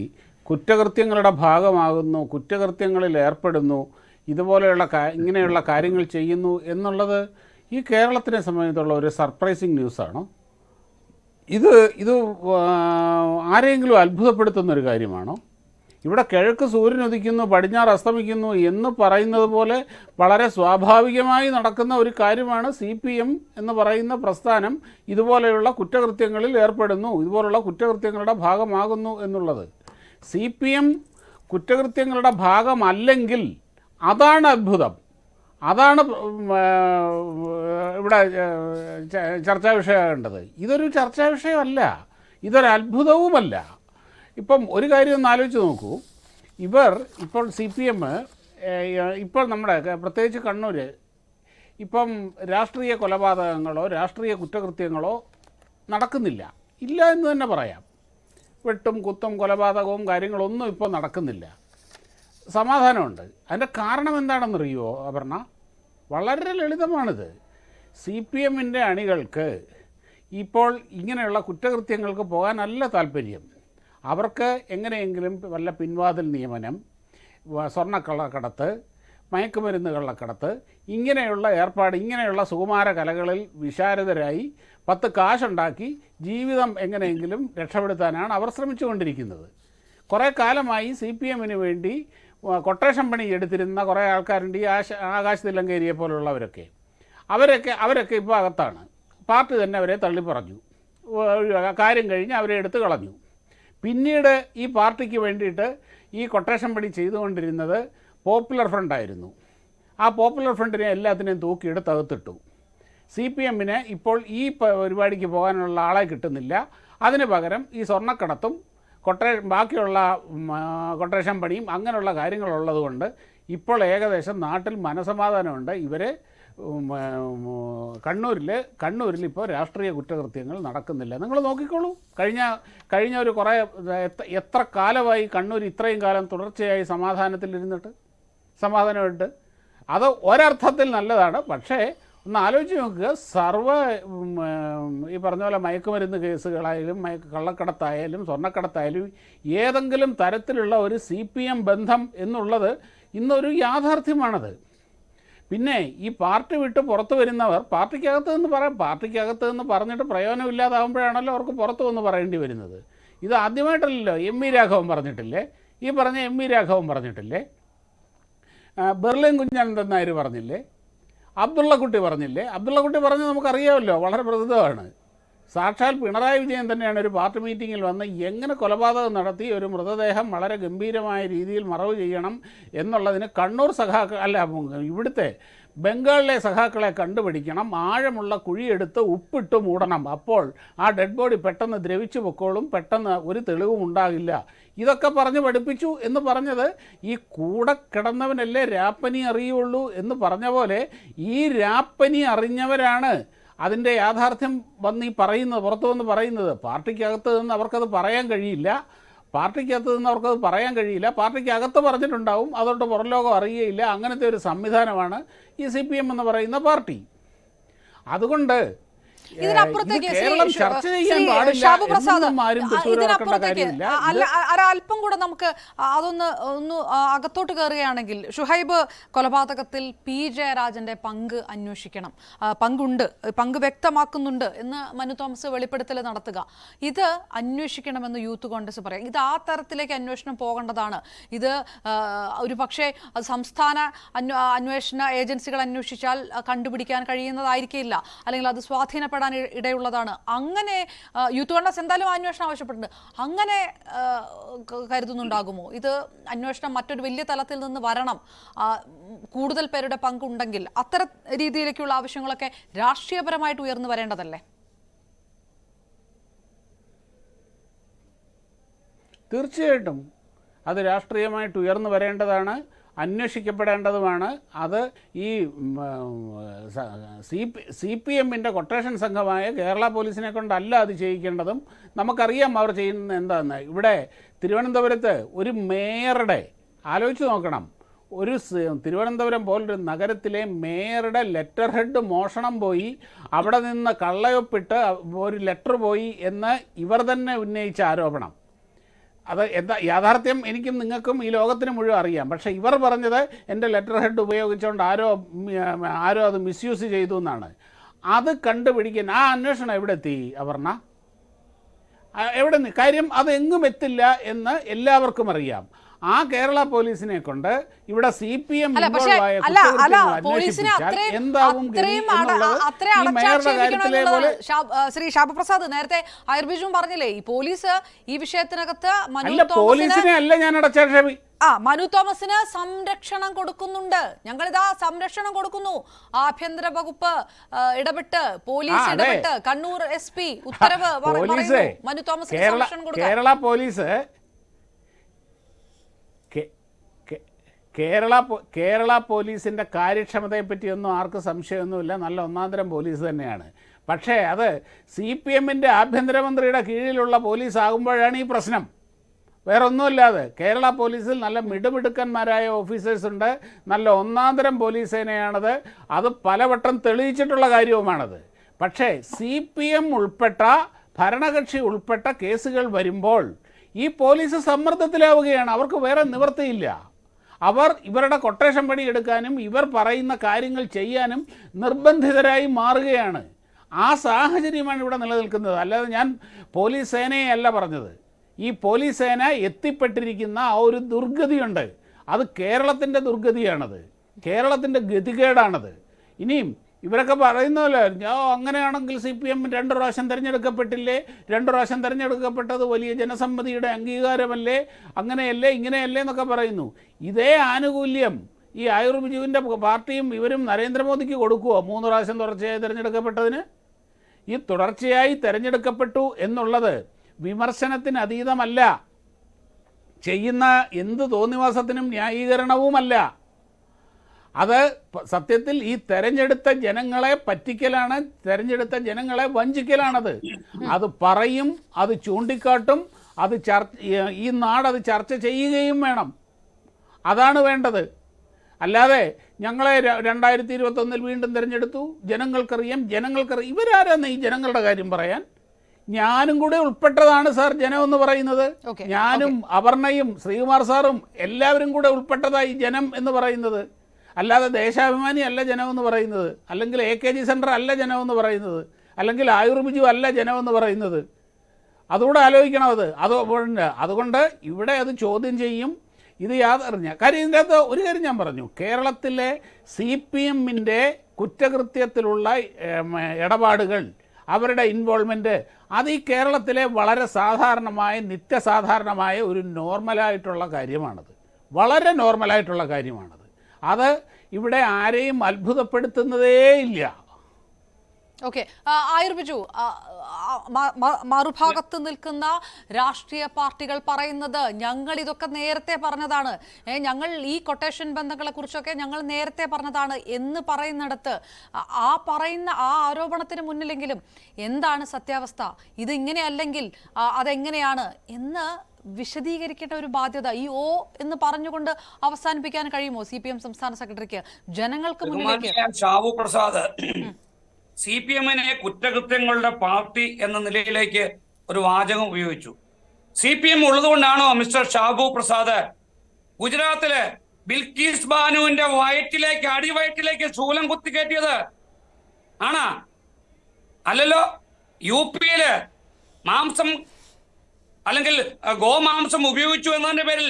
കുറ്റകൃത്യങ്ങളുടെ ഭാഗമാകുന്നു, കുറ്റകൃത്യങ്ങളിൽ ഏർപ്പെടുന്നു, ഇങ്ങനെയുള്ള കാര്യങ്ങൾ ചെയ്യുന്നു എന്നുള്ളത് ഈ കേരളത്തിനെ സംബന്ധിച്ചുള്ള ഒരു സർപ്രൈസിങ് ന്യൂസാണോ? ഇത് ആരെങ്കിലും അത്ഭുതപ്പെടുത്തുന്നൊരു കാര്യമാണോ? ഇവിടെ കിഴക്ക് സൂര്യൻ ഉദിക്കുന്നു, പടിഞ്ഞാറ് അസ്തമിക്കുന്നു എന്ന് പറയുന്നത് പോലെ വളരെ സ്വാഭാവികമായി നടക്കുന്ന ഒരു കാര്യമാണ് CPM എന്ന് പറയുന്ന പ്രസ്ഥാനം ഇതുപോലെയുള്ള കുറ്റകൃത്യങ്ങളിൽ ഏർപ്പെടുന്നു, ഇതുപോലുള്ള കുറ്റകൃത്യങ്ങളുടെ ഭാഗമാകുന്നു എന്നുള്ളത്. CPM കുറ്റകൃത്യങ്ങളുടെ ഭാഗമല്ലെങ്കിൽ അതാണ് അത്ഭുതം, അതാണ് ഇവിടെ ചർച്ചാ വിഷയമാകേണ്ടത്. ഇതൊരു ചർച്ചാ വിഷയമല്ല, ഇതൊരു അത്ഭുതവുമല്ല. ഇപ്പം ഒരു കാര്യം ഒന്ന് ആലോചിച്ച് നോക്കൂ. ഇപ്പോൾ CPM ഇപ്പോൾ നമ്മുടെ പ്രത്യേകിച്ച് കണ്ണൂർ ഇപ്പം രാഷ്ട്രീയ കൊലപാതകങ്ങളോ രാഷ്ട്രീയ കുറ്റകൃത്യങ്ങളോ നടക്കുന്നില്ല, ഇല്ല എന്ന് തന്നെ പറയാം. വെട്ടും കുത്തും കൊലപാതകവും കാര്യങ്ങളൊന്നും ഇപ്പോൾ നടക്കുന്നില്ല, സമാധാനമുണ്ട്. അതിൻ്റെ കാരണം എന്താണെന്നറിയുമോ അപർണ? വളരെ ലളിതമാണിത്. CPM-ന്റെ അണികൾക്ക് ഇപ്പോൾ ഇങ്ങനെയുള്ള കുറ്റകൃത്യങ്ങൾക്ക് പോകാൻ നല്ല താല്പര്യം. അവർക്ക് എങ്ങനെയെങ്കിലും വല്ല പിൻവാതിൽ നിയമനം, സ്വർണ്ണക്കള്ളക്കടത്ത്, മയക്കുമരുന്ന് കള്ളക്കടത്ത്, ഇങ്ങനെയുള്ള ഇങ്ങനെയുള്ള സുകുമാര കലകളിൽ വിശാരദരായി 10 കാശുണ്ടാക്കി ജീവിതം എങ്ങനെയെങ്കിലും രക്ഷപ്പെടുത്താനാണ് അവർ ശ്രമിച്ചുകൊണ്ടിരിക്കുന്നത്. കുറേ കാലമായി CPM-ന് വേണ്ടി കൊട്ടേഷൻ പണി എടുത്തിരുന്ന കുറേ ആൾക്കാരുണ്ട്, ഈ ആകാശ് തില്ലങ്കേരിയെ പോലുള്ളവരൊക്കെ. അവരൊക്കെ ഇപ്പോൾ അകത്താണ്. പാർട്ടി തന്നെ അവരെ തള്ളിപ്പറഞ്ഞു, കാര്യം കഴിഞ്ഞ് അവരെ എടുത്ത് കളഞ്ഞു. പിന്നീട് ഈ പാർട്ടിക്ക് വേണ്ടിയിട്ട് ഈ കൊട്ടേഷൻ പണി ചെയ്തുകൊണ്ടിരുന്നത് പോപ്പുലർ ഫ്രണ്ടായിരുന്നു. ആ പോപ്പുലർ ഫ്രണ്ടിനെ എല്ലാത്തിനെയും തൂക്കിയെടുത്ത് അകത്തിട്ടു. CPM-ന് ഇപ്പോൾ ഈ പരിപാടിക്ക് പോകാനുള്ള ആളെ കിട്ടുന്നില്ല. അതിന് പകരം ഈ സ്വർണ്ണക്കടത്തും ബാക്കിയുള്ള കൊട്ടേഷൻ പണിയും അങ്ങനെയുള്ള കാര്യങ്ങളുള്ളത് കൊണ്ട് ഇപ്പോൾ ഏകദേശം നാട്ടിൽ മനസമാധാനമുണ്ട്. ഇവർ കണ്ണൂരിൽ ഇപ്പോൾ രാഷ്ട്രീയ കുറ്റകൃത്യങ്ങൾ നടക്കുന്നില്ല. നിങ്ങൾ നോക്കിക്കോളൂ. കഴിഞ്ഞ ഒരു എത്ര കാലമായി കണ്ണൂർ ഇത്രയും കാലം തുടർച്ചയായി സമാധാനമായിട്ട്. അത് ഒരർത്ഥത്തിൽ നല്ലതാണ്. പക്ഷേ ഒന്ന് ആലോചിച്ച് നോക്കുക, ഈ പറഞ്ഞ പോലെ മയക്കുമരുന്ന് കേസുകളായാലും കള്ളക്കടത്തായാലും സ്വർണ്ണക്കടത്തായാലും ഏതെങ്കിലും തരത്തിലുള്ള ഒരു CPM ബന്ധം എന്നുള്ളത് ഇന്നൊരു യാഥാർത്ഥ്യമാണത്. പിന്നെ ഈ പാർട്ടി വിട്ട് പുറത്തു വരുന്നവർ പാർട്ടിക്കകത്ത് നിന്ന് പറഞ്ഞിട്ട് പ്രയോജനമില്ലാതാകുമ്പോഴാണല്ലോ അവർക്ക് പുറത്തു വന്ന് പറയേണ്ടി വരുന്നത്. ഇത് ആദ്യമായിട്ടല്ലല്ലോ M.V. രാഘവൻ പറഞ്ഞിട്ടില്ലേ, ഈ പറഞ്ഞ M.V. രാഘവൻ പറഞ്ഞിട്ടില്ലേ, ബെർലിൻ കുഞ്ഞനന്തൻ നായർ പറഞ്ഞില്ലേ, അബ്ദുള്ളക്കുട്ടി പറഞ്ഞില്ലേ. അബ്ദുള്ളക്കുട്ടി പറഞ്ഞത് നമുക്കറിയാമല്ലോ, വളരെ പ്രസിദ്ധമാണ്. സാക്ഷാൽ പിണറായി വിജയൻ തന്നെയാണ് ഒരു പാർട്ടി മീറ്റിങ്ങിൽ വന്ന് എങ്ങനെ കൊലപാതകം നടത്തി ഒരു മൃതദേഹം വളരെ ഗംഭീരമായ രീതിയിൽ മറവ് ചെയ്യണം എന്നുള്ളതിന് കണ്ണൂർ ഇവിടുത്തെ ബംഗാളിലെ സഖാക്കളെ കണ്ടുപിടിക്കണം, ആഴമുള്ള കുഴിയെടുത്ത് ഉപ്പിട്ട് മൂടണം, അപ്പോൾ ആ ഡെഡ് ബോഡി പെട്ടെന്ന് ദ്രവിച്ചു പൊക്കോളും, പെട്ടെന്ന് ഒരു തെളിവും ഉണ്ടാകില്ല. ഇതൊക്കെ പറഞ്ഞ് പഠിപ്പിച്ചു എന്ന് പറഞ്ഞത് ഈ കൂടെ കിടന്നവനല്ലേ രാപ്പനി അറിയുള്ളൂ എന്ന് പറഞ്ഞ പോലെ ഈ രാപ്പനി അറിഞ്ഞവരാണ് അതിൻ്റെ യാഥാർത്ഥ്യം പുറത്തു വന്ന് പറയുന്നത്. പാർട്ടിക്കകത്ത് നിന്ന് അവർക്കത് പറയാൻ കഴിയില്ല, പാർട്ടിക്കകത്ത് പറഞ്ഞിട്ടുണ്ടാവും, അതുകൊണ്ട് പുറം ലോകം അറിയുകയില്ല. അങ്ങനത്തെ ഒരു സംവിധാനമാണ് ഈ CPM എന്ന് പറയുന്ന പാർട്ടി. അതുകൊണ്ട് ഇതിനപ്പുറത്തേക്ക് കേരളം ചർച്ച ചെയ്യാൻ പാടില്ല ഷാബു പ്രസാദ്, എന്നൊന്നും ആരും തെറ്റുവരാക്കേണ്ട കാര്യമില്ല. അല്പം കൂടെ നമുക്ക് ഒന്ന് അകത്തോട്ട് കയറുകയാണെങ്കിൽ ഷുഹൈബ് കൊലപാതകത്തിൽ പി ജയരാജന്റെ പങ്ക് അന്വേഷിക്കണം, പങ്ക് വ്യക്തമാക്കുന്നുണ്ട് എന്ന് മനു തോമസ് വെളിപ്പെടുത്തൽ നടത്തുക, ഇത് അന്വേഷിക്കണമെന്ന് യൂത്ത് കോൺഗ്രസ് പറയാം. ഇത് ആ തരത്തിലേക്ക് അന്വേഷണം പോകേണ്ടതാണ്. ഇത് ഒരു പക്ഷേ സംസ്ഥാന അന്വേഷണ ഏജൻസികൾ അന്വേഷിച്ചാൽ കണ്ടുപിടിക്കാൻ കഴിയുന്നതായിരിക്കില്ല, അല്ലെങ്കിൽ അത് സ്വാധീനപ്പെടാൻ ഇടയുള്ളതാണ്. അങ്ങനെ യൂത്ത് കോൺഗ്രസ് എന്തായാലും അന്വേഷണം ആവശ്യപ്പെടുന്നുണ്ട്. അങ്ങനെ കരുതുന്നുണ്ടാകുമോ? ഇത് അന്വേഷണം മറ്റൊരു വലിയ തലത്തിൽ നിന്ന് വരണം, കൂടുതൽ പേരുടെ പങ്കുണ്ടെങ്കിൽ അത്തരം രീതിയിലേക്കുള്ള ആവശ്യങ്ങളൊക്കെ രാഷ്ട്രീയപരമായിട്ട് ഉയർന്നു വരേണ്ടതല്ലേ? തീർച്ചയായിട്ടും അത് രാഷ്ട്രീയമായിട്ട് ഉയർന്നു വരേണ്ടതാണ്, അന്വേഷിക്കപ്പെടേണ്ടതുമാണ്. അത് ഈ CPM-ന്റെ കൊട്ടേഷൻ സംഘമായ കേരള പോലീസിനെ കൊണ്ടല്ല അത് ചെയ്യിക്കേണ്ടതും. നമുക്കറിയാം അവർ ചെയ്യുന്നത് എന്താണെന്ന്. ഇവിടെ തിരുവനന്തപുരത്ത് ഒരു മേയറുടെ, ആലോചിച്ച് നോക്കണം, തിരുവനന്തപുരം പോലൊരു നഗരത്തിലെ മേയറുടെ ലെറ്റർ ഹെഡ് മോഷണം പോയി, അവിടെ നിന്ന് കള്ളയൊപ്പിട്ട് ഒരു ലെറ്റർ പോയി എന്ന് ഇവർ തന്നെ ഉന്നയിച്ച ആരോപണം. അത് എന്താ യാഥാർത്ഥ്യം എനിക്കും നിങ്ങൾക്കും ഈ ലോകത്തിന് മുഴുവൻ അറിയാം. പക്ഷേ ഇവർ പറഞ്ഞത് എൻ്റെ ലെറ്റർ ഹെഡ് ഉപയോഗിച്ചുകൊണ്ട് ആരോ അത് മിസ്യൂസ് ചെയ്തു എന്നാണ്. അത് കണ്ടുപിടിക്കാൻ ആ അന്വേഷണം എവിടെ എത്തി അപർണ? എവിടെ കാര്യം അത് എങ്ങും എത്തില്ല എന്ന് എല്ലാവർക്കും അറിയാം. ആ കേരള പോലീസിനെ കൊണ്ട് ഇവിടെ CPM ശ്രീ ഷാബു പ്രസാദ് നേരത്തെ ആയുർബിജും പറഞ്ഞില്ലേ, ഈ പോലീസ് ഈ വിഷയത്തിനകത്ത് പോലീസിനെ അല്ല ഞാൻ അടച്ചാക്ഷേപി മനു തോമസിന് സംരക്ഷണം കൊടുക്കുന്നുണ്ട്. ഞങ്ങളിതാ സംരക്ഷണം കൊടുക്കുന്നു. ആഭ്യന്തര വകുപ്പ് ഇടപെട്ട്, പോലീസ് ഇടപെട്ട്, കണ്ണൂർ SP ഉത്തരവ് പറയുന്നു മനു തോമസിന് സംരക്ഷണം കൊടുക്കാൻ. കേരള പോലീസിൻ്റെ കാര്യക്ഷമതയെ പറ്റിയൊന്നും ആർക്കും സംശയമൊന്നുമില്ല. നല്ല ഒന്നാന്തരം പോലീസ് തന്നെയാണ്. പക്ഷേ അത് CPM-ന്റെ ആഭ്യന്തരമന്ത്രിയുടെ കീഴിലുള്ള പോലീസ് ആകുമ്പോഴാണ് ഈ പ്രശ്നം. വേറെ ഒന്നുമില്ലാതെ കേരള പോലീസിൽ നല്ല മിടുമിടുക്കന്മാരായ ഓഫീസേഴ്സ് ഉണ്ട്, നല്ല ഒന്നാന്തരം പോലീസ് സേനയാണത്. അത് പലവട്ടം തെളിയിച്ചിട്ടുള്ള കാര്യവുമാണത്. പക്ഷേ CPM ഉൾപ്പെട്ട, ഭരണകക്ഷി ഉൾപ്പെട്ട കേസുകൾ വരുമ്പോൾ ഈ പോലീസ് സമ്മർദ്ദത്തിലാവുകയാണ്. അവർക്ക് വേറെ നിവൃത്തിയില്ല. അവർ ഇവരുടെ കൊട്ടേഷൻ പണി എടുക്കാനും ഇവർ പറയുന്ന കാര്യങ്ങൾ ചെയ്യാനും നിർബന്ധിതരായി മാറുകയാണ്. ആ സാഹചര്യമാണ് ഇവിടെ നിലനിൽക്കുന്നത്. അല്ലാതെ ഞാൻ പോലീസ് സേനയെ അല്ല പറഞ്ഞത്. ഈ പോലീസ് സേന എത്തിപ്പെട്ടിരിക്കുന്ന ആ ഒരു ദുർഗതിയുണ്ട്, അത് കേരളത്തിൻ്റെ ദുർഗതിയാണത്, കേരളത്തിൻ്റെ ഗതികേടാണത്. ഇനിയും ഇവരൊക്കെ പറയുന്നല്ലോ, അങ്ങനെയാണെങ്കിൽ CPM 2 പ്രാവശ്യം തിരഞ്ഞെടുക്കപ്പെട്ടില്ലേ, 2 പ്രാവശ്യം തിരഞ്ഞെടുക്കപ്പെട്ടത് വലിയ ജനസമ്മതിയുടെ അംഗീകാരമല്ലേ, അങ്ങനെയല്ലേ ഇങ്ങനെയല്ലേ എന്നൊക്കെ പറയുന്നു. ഇതേ ആനുകൂല്യം ഈ ആയുർബിജുവിൻ്റെ പാർട്ടിയും ഇവരും നരേന്ദ്രമോദിക്ക് കൊടുക്കുമോ 3 പ്രാവശ്യം തുടർച്ചയായി തിരഞ്ഞെടുക്കപ്പെട്ടതിന്? ഈ തുടർച്ചയായി തിരഞ്ഞെടുക്കപ്പെട്ടു എന്നുള്ളത് വിമർശനത്തിന് അതീതമല്ല, ചെയ്യുന്ന എന്ത് തോന്നിവാസത്തിനും ന്യായീകരണവുമല്ല. അത് സത്യത്തിൽ ഈ തെരഞ്ഞെടുത്ത ജനങ്ങളെ പറ്റിക്കലാണ്, തെരഞ്ഞെടുത്ത ജനങ്ങളെ വഞ്ചിക്കലാണത്. അത് പറയും, അത് ചൂണ്ടിക്കാട്ടും, അത് ഈ നാടത് ചർച്ച ചെയ്യുകയും വേണം. അതാണ് വേണ്ടത്. അല്ലാതെ ഞങ്ങളെ 2021 വീണ്ടും തിരഞ്ഞെടുത്തു, ജനങ്ങൾക്കറിയാം. ഇവരാരാന്ന് ഈ ജനങ്ങളുടെ കാര്യം പറയാൻ? ഞാനും കൂടെ ഉൾപ്പെട്ടതാണ് സാർ ജനമെന്ന് പറയുന്നത്. ഞാനും അപർണയും ശ്രീകുമാർ സാറും എല്ലാവരും കൂടെ ഉൾപ്പെട്ടതായി ജനം എന്ന് പറയുന്നത്. അല്ലാതെ ദേശാഭിമാനി അല്ല ജനമെന്ന് പറയുന്നത്, അല്ലെങ്കിൽ AKG സെൻറ്റർ അല്ല ജനമെന്ന് പറയുന്നത്, അല്ലെങ്കിൽ ആയുർബിജു അല്ല ജനമെന്ന് പറയുന്നത്. അതുകൂടെ ആലോചിക്കണം. അതുകൊണ്ട് ഇവിടെ അത് ചോദ്യം ചെയ്യും. ഇത് യാതറിഞ്ഞ കാര്യം. ഇതിൻ്റെ അകത്ത് ഒരു കാര്യം ഞാൻ പറഞ്ഞു, കേരളത്തിലെ CPM-ന്റെ കുറ്റകൃത്യത്തിലുള്ള ഇടപാടുകൾ, അവരുടെ ഇൻവോൾവ്മെൻറ്റ്, അത് ഈ കേരളത്തിലെ വളരെ സാധാരണമായ, നിത്യസാധാരണമായ ഒരു നോർമലായിട്ടുള്ള കാര്യമാണത്. വളരെ നോർമലായിട്ടുള്ള കാര്യമാണത്. അത് ഇവിടെ ആരെയും അത്ഭുതപ്പെടുത്തുന്നതേയില്ല. ഓക്കെ, ആയുർബിജു, മറുഭാഗത്ത് നിൽക്കുന്ന രാഷ്ട്രീയ പാർട്ടികൾ പറയുന്നത് ഞങ്ങൾ ഇതൊക്കെ നേരത്തെ പറഞ്ഞതാണ്, ഞങ്ങൾ ഈ കൊട്ടേഷൻ ബന്ധങ്ങളെ കുറിച്ചൊക്കെ ഞങ്ങൾ നേരത്തെ പറഞ്ഞതാണ് എന്ന് പറയുന്നിടത്ത് ആ ആരോപണത്തിന് മുന്നിലെങ്കിലും എന്താണ് സത്യാവസ്ഥ, ഇത് ഇങ്ങനെയല്ലെങ്കിൽ അതെങ്ങനെയാണ് എന്ന് വിശദീകരിക്കേണ്ട ഒരു ബാധ്യത ഈ എന്ന് പറഞ്ഞുകൊണ്ട് അവസാനിപ്പിക്കാൻ കഴിയുമോ CPM സംസ്ഥാന സെക്രട്ടറിക്ക്? ജനങ്ങൾക്ക് മുന്നിലേക്ക് ഷാബു പ്രസാദ്, CPM-നെ കുറ്റകൃത്യങ്ങളുടെ പാർട്ടി എന്ന നിലയിലേക്ക് ഒരു വാചകം ഉപയോഗിച്ചു. CPM ഉള്ളതുകൊണ്ടാണോ മിസ്റ്റർ ഷാബു പ്രസാദ് ഗുജറാത്തില് ബിൽക്കീസ് ബാനുവിന്റെ അടിവയറ്റിലേക്ക് ശൂലം കുത്തിക്കയറ്റിയത്? ആണാ? അല്ലല്ലോ. UP-യില് മാംസം അല്ലെങ്കിൽ ഗോമാംസം ഉപയോഗിച്ചു എന്നതിന്റെ പേരിൽ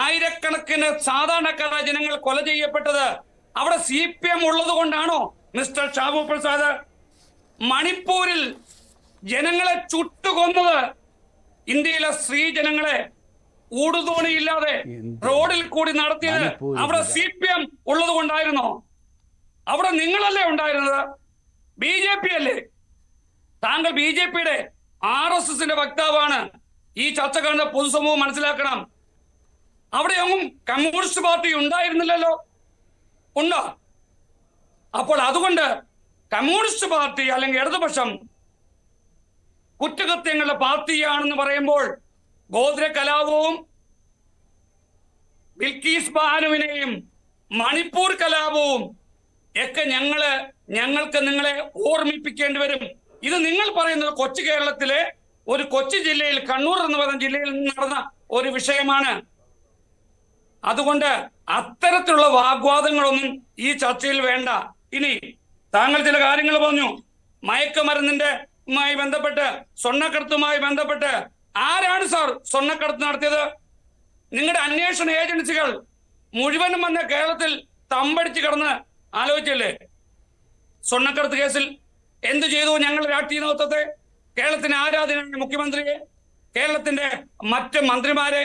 ആയിരക്കണക്കിന് സാധാരണക്കാരായ ജനങ്ങൾ കൊല ചെയ്യപ്പെട്ടത് അവിടെ CPM ഉള്ളത് കൊണ്ടാണോ മിസ്റ്റർ ഷാബു പ്രസാദ്? മണിപ്പൂരിൽ ജനങ്ങളെ ചുട്ടുകൊന്നത്, ഇന്ത്യയിലെ സ്ത്രീ ജനങ്ങളെ ഊടുതോണിയില്ലാതെ റോഡിൽ കൂടി നടത്തിയത് അവിടെ CPM ഉള്ളത് കൊണ്ടായിരുന്നോ? അവിടെ നിങ്ങളല്ലേ ഉണ്ടായിരുന്നത്? BJP അല്ലേ? താങ്കൾ BJP-യുടെ RSS-ന്റെ വക്താവാണ്. ഈ ചർച്ച കാണുന്ന പൊതുസമൂഹം മനസ്സിലാക്കണം. അവിടെയൊന്നും കമ്മ്യൂണിസ്റ്റ് പാർട്ടി ഉണ്ടായിരുന്നില്ലല്ലോ. ഉണ്ടോ? അപ്പോൾ അതുകൊണ്ട് കമ്മ്യൂണിസ്റ്റ് പാർട്ടി അല്ലെങ്കിൽ ഇടതുപക്ഷം കുറ്റകൃത്യങ്ങളുടെ പാർട്ടിയാണെന്ന് പറയുമ്പോൾ ഗോത്ര കലാപവും ബിൽക്കീസ് ബാനുവിനെയും മണിപ്പൂർ കലാപവും ഒക്കെ ഞങ്ങൾക്ക് നിങ്ങളെ ഓർമ്മിപ്പിക്കേണ്ടി വരും. ഇത് നിങ്ങൾ പറയുന്നത് കൊച്ചു കേരളത്തിലെ ഒരു കൊച്ചു ജില്ലയിൽ, കണ്ണൂർ എന്ന് പറയുന്ന ജില്ലയിൽ നടന്ന ഒരു വിഷയമാണ്. അതുകൊണ്ട് അത്തരത്തിലുള്ള വാഗ്വാദങ്ങളൊന്നും ഈ ചർച്ചയിൽ വേണ്ട. ഇനി താങ്കൾ ചില കാര്യങ്ങൾ പറഞ്ഞു. മയക്കുമരുന്നിന്റെമായി ബന്ധപ്പെട്ട്, സ്വർണ്ണക്കടത്തുമായി ബന്ധപ്പെട്ട് ആരാണ് സാർ സ്വർണ്ണക്കടത്ത് നടത്തിയത്? നിങ്ങളുടെ അന്വേഷണ ഏജൻസികൾ മുഴുവനും വന്ന കേരളത്തിൽ തമ്പടിച്ച് കിടന്ന് ആലോചിച്ചില്ലേ? സ്വർണ്ണക്കടത്ത് കേസിൽ എന്തു ചെയ്തു ഞങ്ങൾ രാഷ്ട്രീയ നേതൃത്വത്തെ? കേരളത്തിന് ആരാധനായ മുഖ്യമന്ത്രിയെ, കേരളത്തിന്റെ മറ്റ് മന്ത്രിമാരെ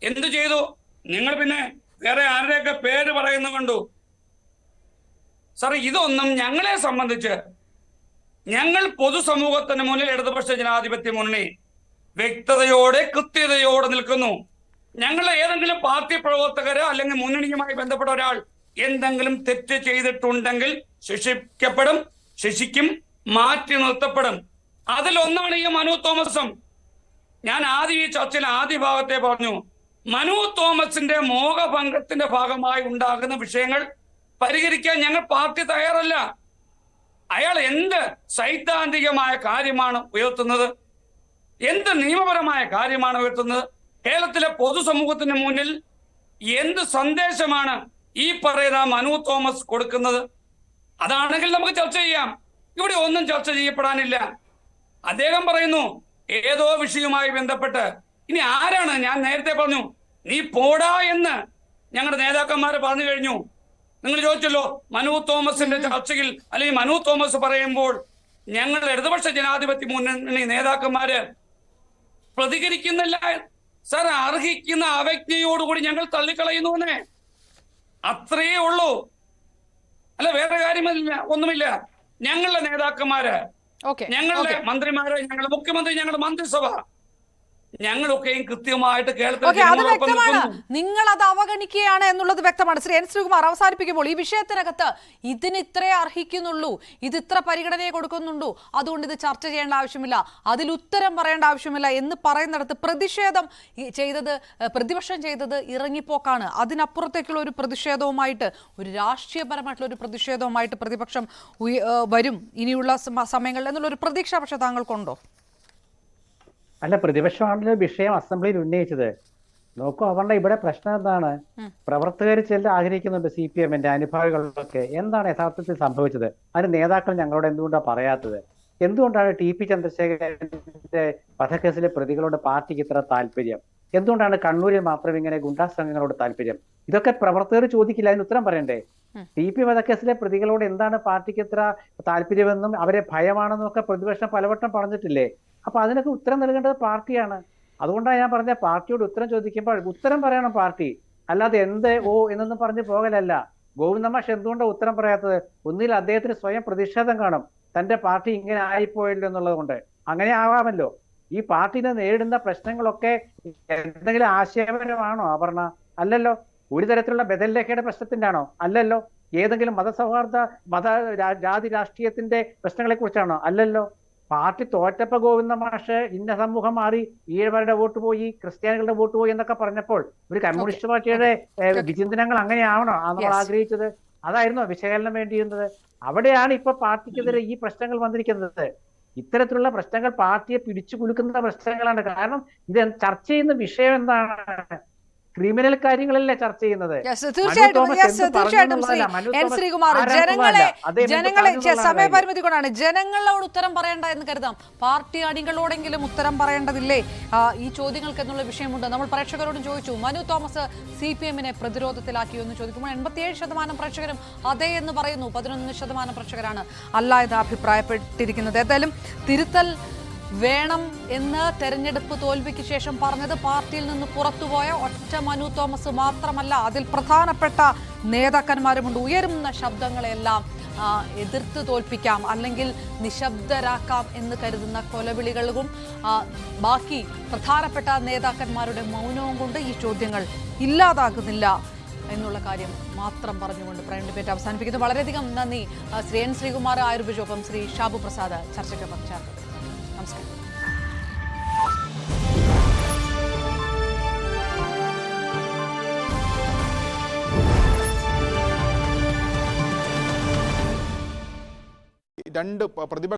എന്തു ചെയ്തു? നിങ്ങൾ പിന്നെ വേറെ ആരുടെയൊക്കെ പേര് പറയുന്ന കണ്ടു. സാർ, ഇതൊന്നും ഞങ്ങളെ സംബന്ധിച്ച്, ഞങ്ങൾ പൊതുസമൂഹത്തിന് മുന്നിൽ ഇടതുപക്ഷ ജനാധിപത്യ മുന്നണി വ്യക്തതയോടെ കൃത്യതയോടെ നിൽക്കുന്നു. ഞങ്ങളെ ഏതെങ്കിലും പാർട്ടി പ്രവർത്തകരോ അല്ലെങ്കിൽ മുന്നണിയുമായി ബന്ധപ്പെട്ട ഒരാൾ എന്തെങ്കിലും തെറ്റ് ചെയ്തിട്ടുണ്ടെങ്കിൽ ശിക്ഷിക്കപ്പെടും, ശിക്ഷിക്കും, മാറ്റി നിർത്തപ്പെടും. അതിലൊന്നാണ് ഈ മനു തോമസും. ഞാൻ ഈ ചർച്ചയിൽ ആദ്യ ഭാഗത്തെ പറഞ്ഞു, മനു തോമസിന്റെ മോഹഭംഗത്തിന്റെ ഭാഗമായി ഉണ്ടാകുന്ന വിഷയങ്ങൾ പരിഹരിക്കാൻ ഞങ്ങൾ പാർട്ടി തയ്യാറല്ല. അയാൾ എന്ത് സൈദ്ധാന്തികമായ കാര്യമാണ് ഉയർത്തുന്നത്? എന്ത് നിയമപരമായ കാര്യമാണ് ഉയർത്തുന്നത്? കേരളത്തിലെ പൊതുസമൂഹത്തിന് മുന്നിൽ എന്ത് സന്ദേശമാണ് ഈ പറയുന്ന മനു തോമസ് കൊടുക്കുന്നത്? അതാണെങ്കിൽ നമുക്ക് ചർച്ച ചെയ്യാം. ഇവിടെ ഒന്നും ചർച്ച ചെയ്യപ്പെടാനില്ല. അദ്ദേഹം പറയുന്നു ഏതോ വിഷയവുമായി ബന്ധപ്പെട്ട്. ഇനി ആരാണ്? ഞാൻ നേരത്തെ പറഞ്ഞു, നീ പോടാ എന്ന് ഞങ്ങളുടെ നേതാക്കന്മാരെ പറഞ്ഞു കഴിഞ്ഞു. നിങ്ങൾ ചോദിച്ചല്ലോ മനു തോമസിന്റെ ചർച്ചയിൽ, അല്ലെങ്കിൽ മനു തോമസ് പറയുമ്പോൾ ഞങ്ങളുടെ ഇടതുപക്ഷ ജനാധിപത്യ മുന്നണി നേതാക്കന്മാര് പ്രതികരിക്കുന്നില്ല. സാർ, അർഹിക്കുന്ന അവജ്ഞയോടുകൂടി ഞങ്ങൾ തള്ളിക്കളയുന്നുവെന്നേ, അത്രയേ ഉള്ളൂ. അല്ല, വേറെ കാര്യമില്ല, ഒന്നുമില്ല. ഞങ്ങളുടെ നേതാക്കന്മാര്, ഞങ്ങളുടെ മന്ത്രിമാര്, ഞങ്ങളുടെ മുഖ്യമന്ത്രി, ഞങ്ങളുടെ മന്ത്രിസഭ, ഞങ്ങളൊക്കെയും കൃത്യമായിട്ട് അത് വ്യക്തമാണ്. നിങ്ങൾ അത് അവഗണിക്കുകയാണ് എന്നുള്ളത് വ്യക്തമാണ്. ശ്രീ എൻ ശ്രീകുമാർ, അവസാനിപ്പിക്കുമ്പോൾ ഈ വിഷയത്തിനകത്ത് ഇതിന് ഇത്രേ അർഹിക്കുന്നുള്ളൂ, ഇത് ഇത്ര പരിഗണനയെ കൊടുക്കുന്നുണ്ടോ, അതുകൊണ്ട് ഇത് ചർച്ച ചെയ്യേണ്ട ആവശ്യമില്ല, അതിൽ ഉത്തരം പറയേണ്ട ആവശ്യമില്ല എന്ന് പറയുന്നിടത്ത് പ്രതിപക്ഷം ചെയ്തത് ഇറങ്ങിപ്പോക്കാണ്. അതിനപ്പുറത്തേക്കുള്ള ഒരു പ്രതിഷേധവുമായിട്ട്, ഒരു രാഷ്ട്രീയപരമായിട്ടുള്ള ഒരു പ്രതിഷേധവുമായിട്ട് പ്രതിപക്ഷം വരും ഇനിയുള്ള സമയങ്ങളിൽ എന്നുള്ളൊരു പ്രതീക്ഷ പക്ഷെ താങ്കൾക്കുണ്ടോ? അല്ല, പ്രതിപക്ഷമാണല്ലോ വിഷയം അസംബ്ലിയിൽ ഉന്നയിച്ചത്. നോക്കൂ, അവരുടെ ഇവിടെ പ്രശ്നം എന്താണ്? പ്രവർത്തകർ ചിലർ ആഗ്രഹിക്കുന്നുണ്ട്, CPM-ന്റെ അനുഭാവികളൊക്കെ. എന്താണ് യഥാർത്ഥത്തിൽ സംഭവിച്ചത്? അതിന് നേതാക്കൾ ഞങ്ങളോട് എന്തുകൊണ്ടാണ് പറയാത്തത്? എന്തുകൊണ്ടാണ് TP ചന്ദ്രശേഖരന്റെ വധക്കേസിലെ പ്രതികളോട് പാർട്ടിക്ക് ഇത്ര താല്പര്യം? എന്തുകൊണ്ടാണ് കണ്ണൂരിൽ മാത്രം ഇങ്ങനെ ഗുണ്ടാ സംഘങ്ങളോട് താല്പര്യം? ഇതൊക്കെ പ്രവർത്തകർ ചോദിക്കില്ല, അതിന് ഉത്തരം പറയണ്ടേ? TP വധക്കേസിലെ പ്രതികളോട് എന്താണ് പാർട്ടിക്ക് ഇത്ര താല്പര്യമെന്നും അവരെ ഭയമാണെന്നും ഒക്കെ പ്രതിപക്ഷം പലവട്ടം പറഞ്ഞിട്ടില്ലേ? അപ്പൊ അതിനൊക്കെ ഉത്തരം നൽകേണ്ടത് പാർട്ടിയാണ്. അതുകൊണ്ടാണ് ഞാൻ പറഞ്ഞ, പാർട്ടിയോട് ഉത്തരം ചോദിക്കുമ്പോൾ ഉത്തരം പറയണം പാർട്ടി, അല്ലാതെ എന്ത് എന്നൊന്നും പറഞ്ഞു പോകലല്ല. ഗോവിന്ദ മാഷ് എന്തുകൊണ്ടാണ് ഉത്തരം പറയാത്തത്? ഒന്നിൽ അദ്ദേഹത്തിന് സ്വയം പ്രതിഷേധം കാണും, തന്റെ പാർട്ടി ഇങ്ങനെ ആയിപ്പോയല്ലോ എന്നുള്ളത് കൊണ്ട്. അങ്ങനെ ആവാമല്ലോ. ഈ പാർട്ടിനെ നേരിടുന്ന പ്രശ്നങ്ങളൊക്കെ എന്തെങ്കിലും ആശയപരമാണോ അപർണ? അല്ലല്ലോ. ഒരു തരത്തിലുള്ള ബദൽരേഖയുടെ പ്രശ്നത്തിന്റെ ആണോ? അല്ലല്ലോ. ഏതെങ്കിലും ജാതി രാഷ്ട്രീയത്തിന്റെ പ്രശ്നങ്ങളെ കുറിച്ചാണോ? അല്ലല്ലോ. പാർട്ടി തോറ്റപ്പ ഗോവിന്ദ മാഷ് ഇന്ന സമൂഹം മാറി, ഈഴവരുടെ വോട്ട് പോയി, ക്രിസ്ത്യാനികളുടെ വോട്ട് പോയി എന്നൊക്കെ പറഞ്ഞപ്പോൾ ഒരു കമ്മ്യൂണിസ്റ്റ് പാർട്ടിയുടെ വിചിന്തനങ്ങൾ അങ്ങനെയാവണോ നമ്മൾ ആഗ്രഹിച്ചത്? അതായിരുന്നു വിശകലനം വേണ്ടിയിരുന്നത്. അവിടെയാണ് ഇപ്പൊ പാർട്ടിക്കെതിരെ ഈ പ്രശ്നങ്ങൾ വന്നിരിക്കുന്നത്. ഇത്തരത്തിലുള്ള പ്രശ്നങ്ങൾ പാർട്ടിയെ പിടിച്ചു കുലുക്കുന്ന പ്രശ്നങ്ങളാണ്. കാരണം ഇത് ചർച്ച ചെയ്യുന്ന വിഷയം എന്താണ്? ക്രിമിനൽ കാര്യങ്ങളല്ലേ ചർച്ച ചെയ്യുന്നത്. തീർച്ചയായിട്ടും ശ്രീ എൻ ശ്രീകുമാർ, ജനങ്ങളെ സമയപരിമിതി കൊണ്ടാണ് ജനങ്ങളോട് ഉത്തരം പറയേണ്ട എന്ന് കരുതാം. പാർട്ടി അണികളോടെങ്കിലും ഉത്തരം പറയേണ്ടതില്ലേ ഈ ചോദ്യങ്ങൾക്ക് എന്നുള്ള വിഷയമുണ്ട്. നമ്മൾ പ്രേക്ഷകരോടും ചോദിച്ചു, മനു തോമസ് CPM-നെ പ്രതിരോധത്തിലാക്കിയോ എന്ന് ചോദിക്കുമ്പോൾ 87% പ്രേക്ഷകരും അതേ എന്ന് പറയുന്നു. 11% പ്രേക്ഷകരാണ് അല്ല എന്ന് അഭിപ്രായപ്പെട്ടിരിക്കുന്നത്. ഏതായാലും തിരുത്തൽ വേണം എന്ന് തെരഞ്ഞെടുപ്പ് തോൽവിക്ക് ശേഷം പറഞ്ഞത് പാർട്ടിയിൽ നിന്ന് പുറത്തുപോയ ഒറ്റ മനു തോമസ് മാത്രമല്ല, അതിൽ പ്രധാനപ്പെട്ട നേതാക്കന്മാരുമുണ്ട്. ഉയരുന്ന ശബ്ദങ്ങളെല്ലാം എതിർത്ത് തോൽപ്പിക്കാം അല്ലെങ്കിൽ നിശബ്ദരാക്കാം എന്ന് കരുതുന്ന കൊലവിളികളും ബാക്കി പ്രധാനപ്പെട്ട നേതാക്കന്മാരുടെ മൗനവും കൊണ്ട് ഈ ചോദ്യങ്ങൾ ഇല്ലാതാകുന്നില്ല എന്നുള്ള കാര്യം മാത്രം പറഞ്ഞുകൊണ്ട് പ്രൈം ഡിബേറ്റ് അവസാനിപ്പിക്കുന്നു. വളരെയധികം നന്ദി ശ്രീ എൻ ശ്രീകുമാർ, ആയുർബിജു, ഒപ്പം ശ്രീ ഷാബു പ്രസാദ് ചർച്ചയ്ക്കൊപ്പം ചേർന്നത്. നമസ്കാരം. രണ്ട് പ്രതിപക്ഷ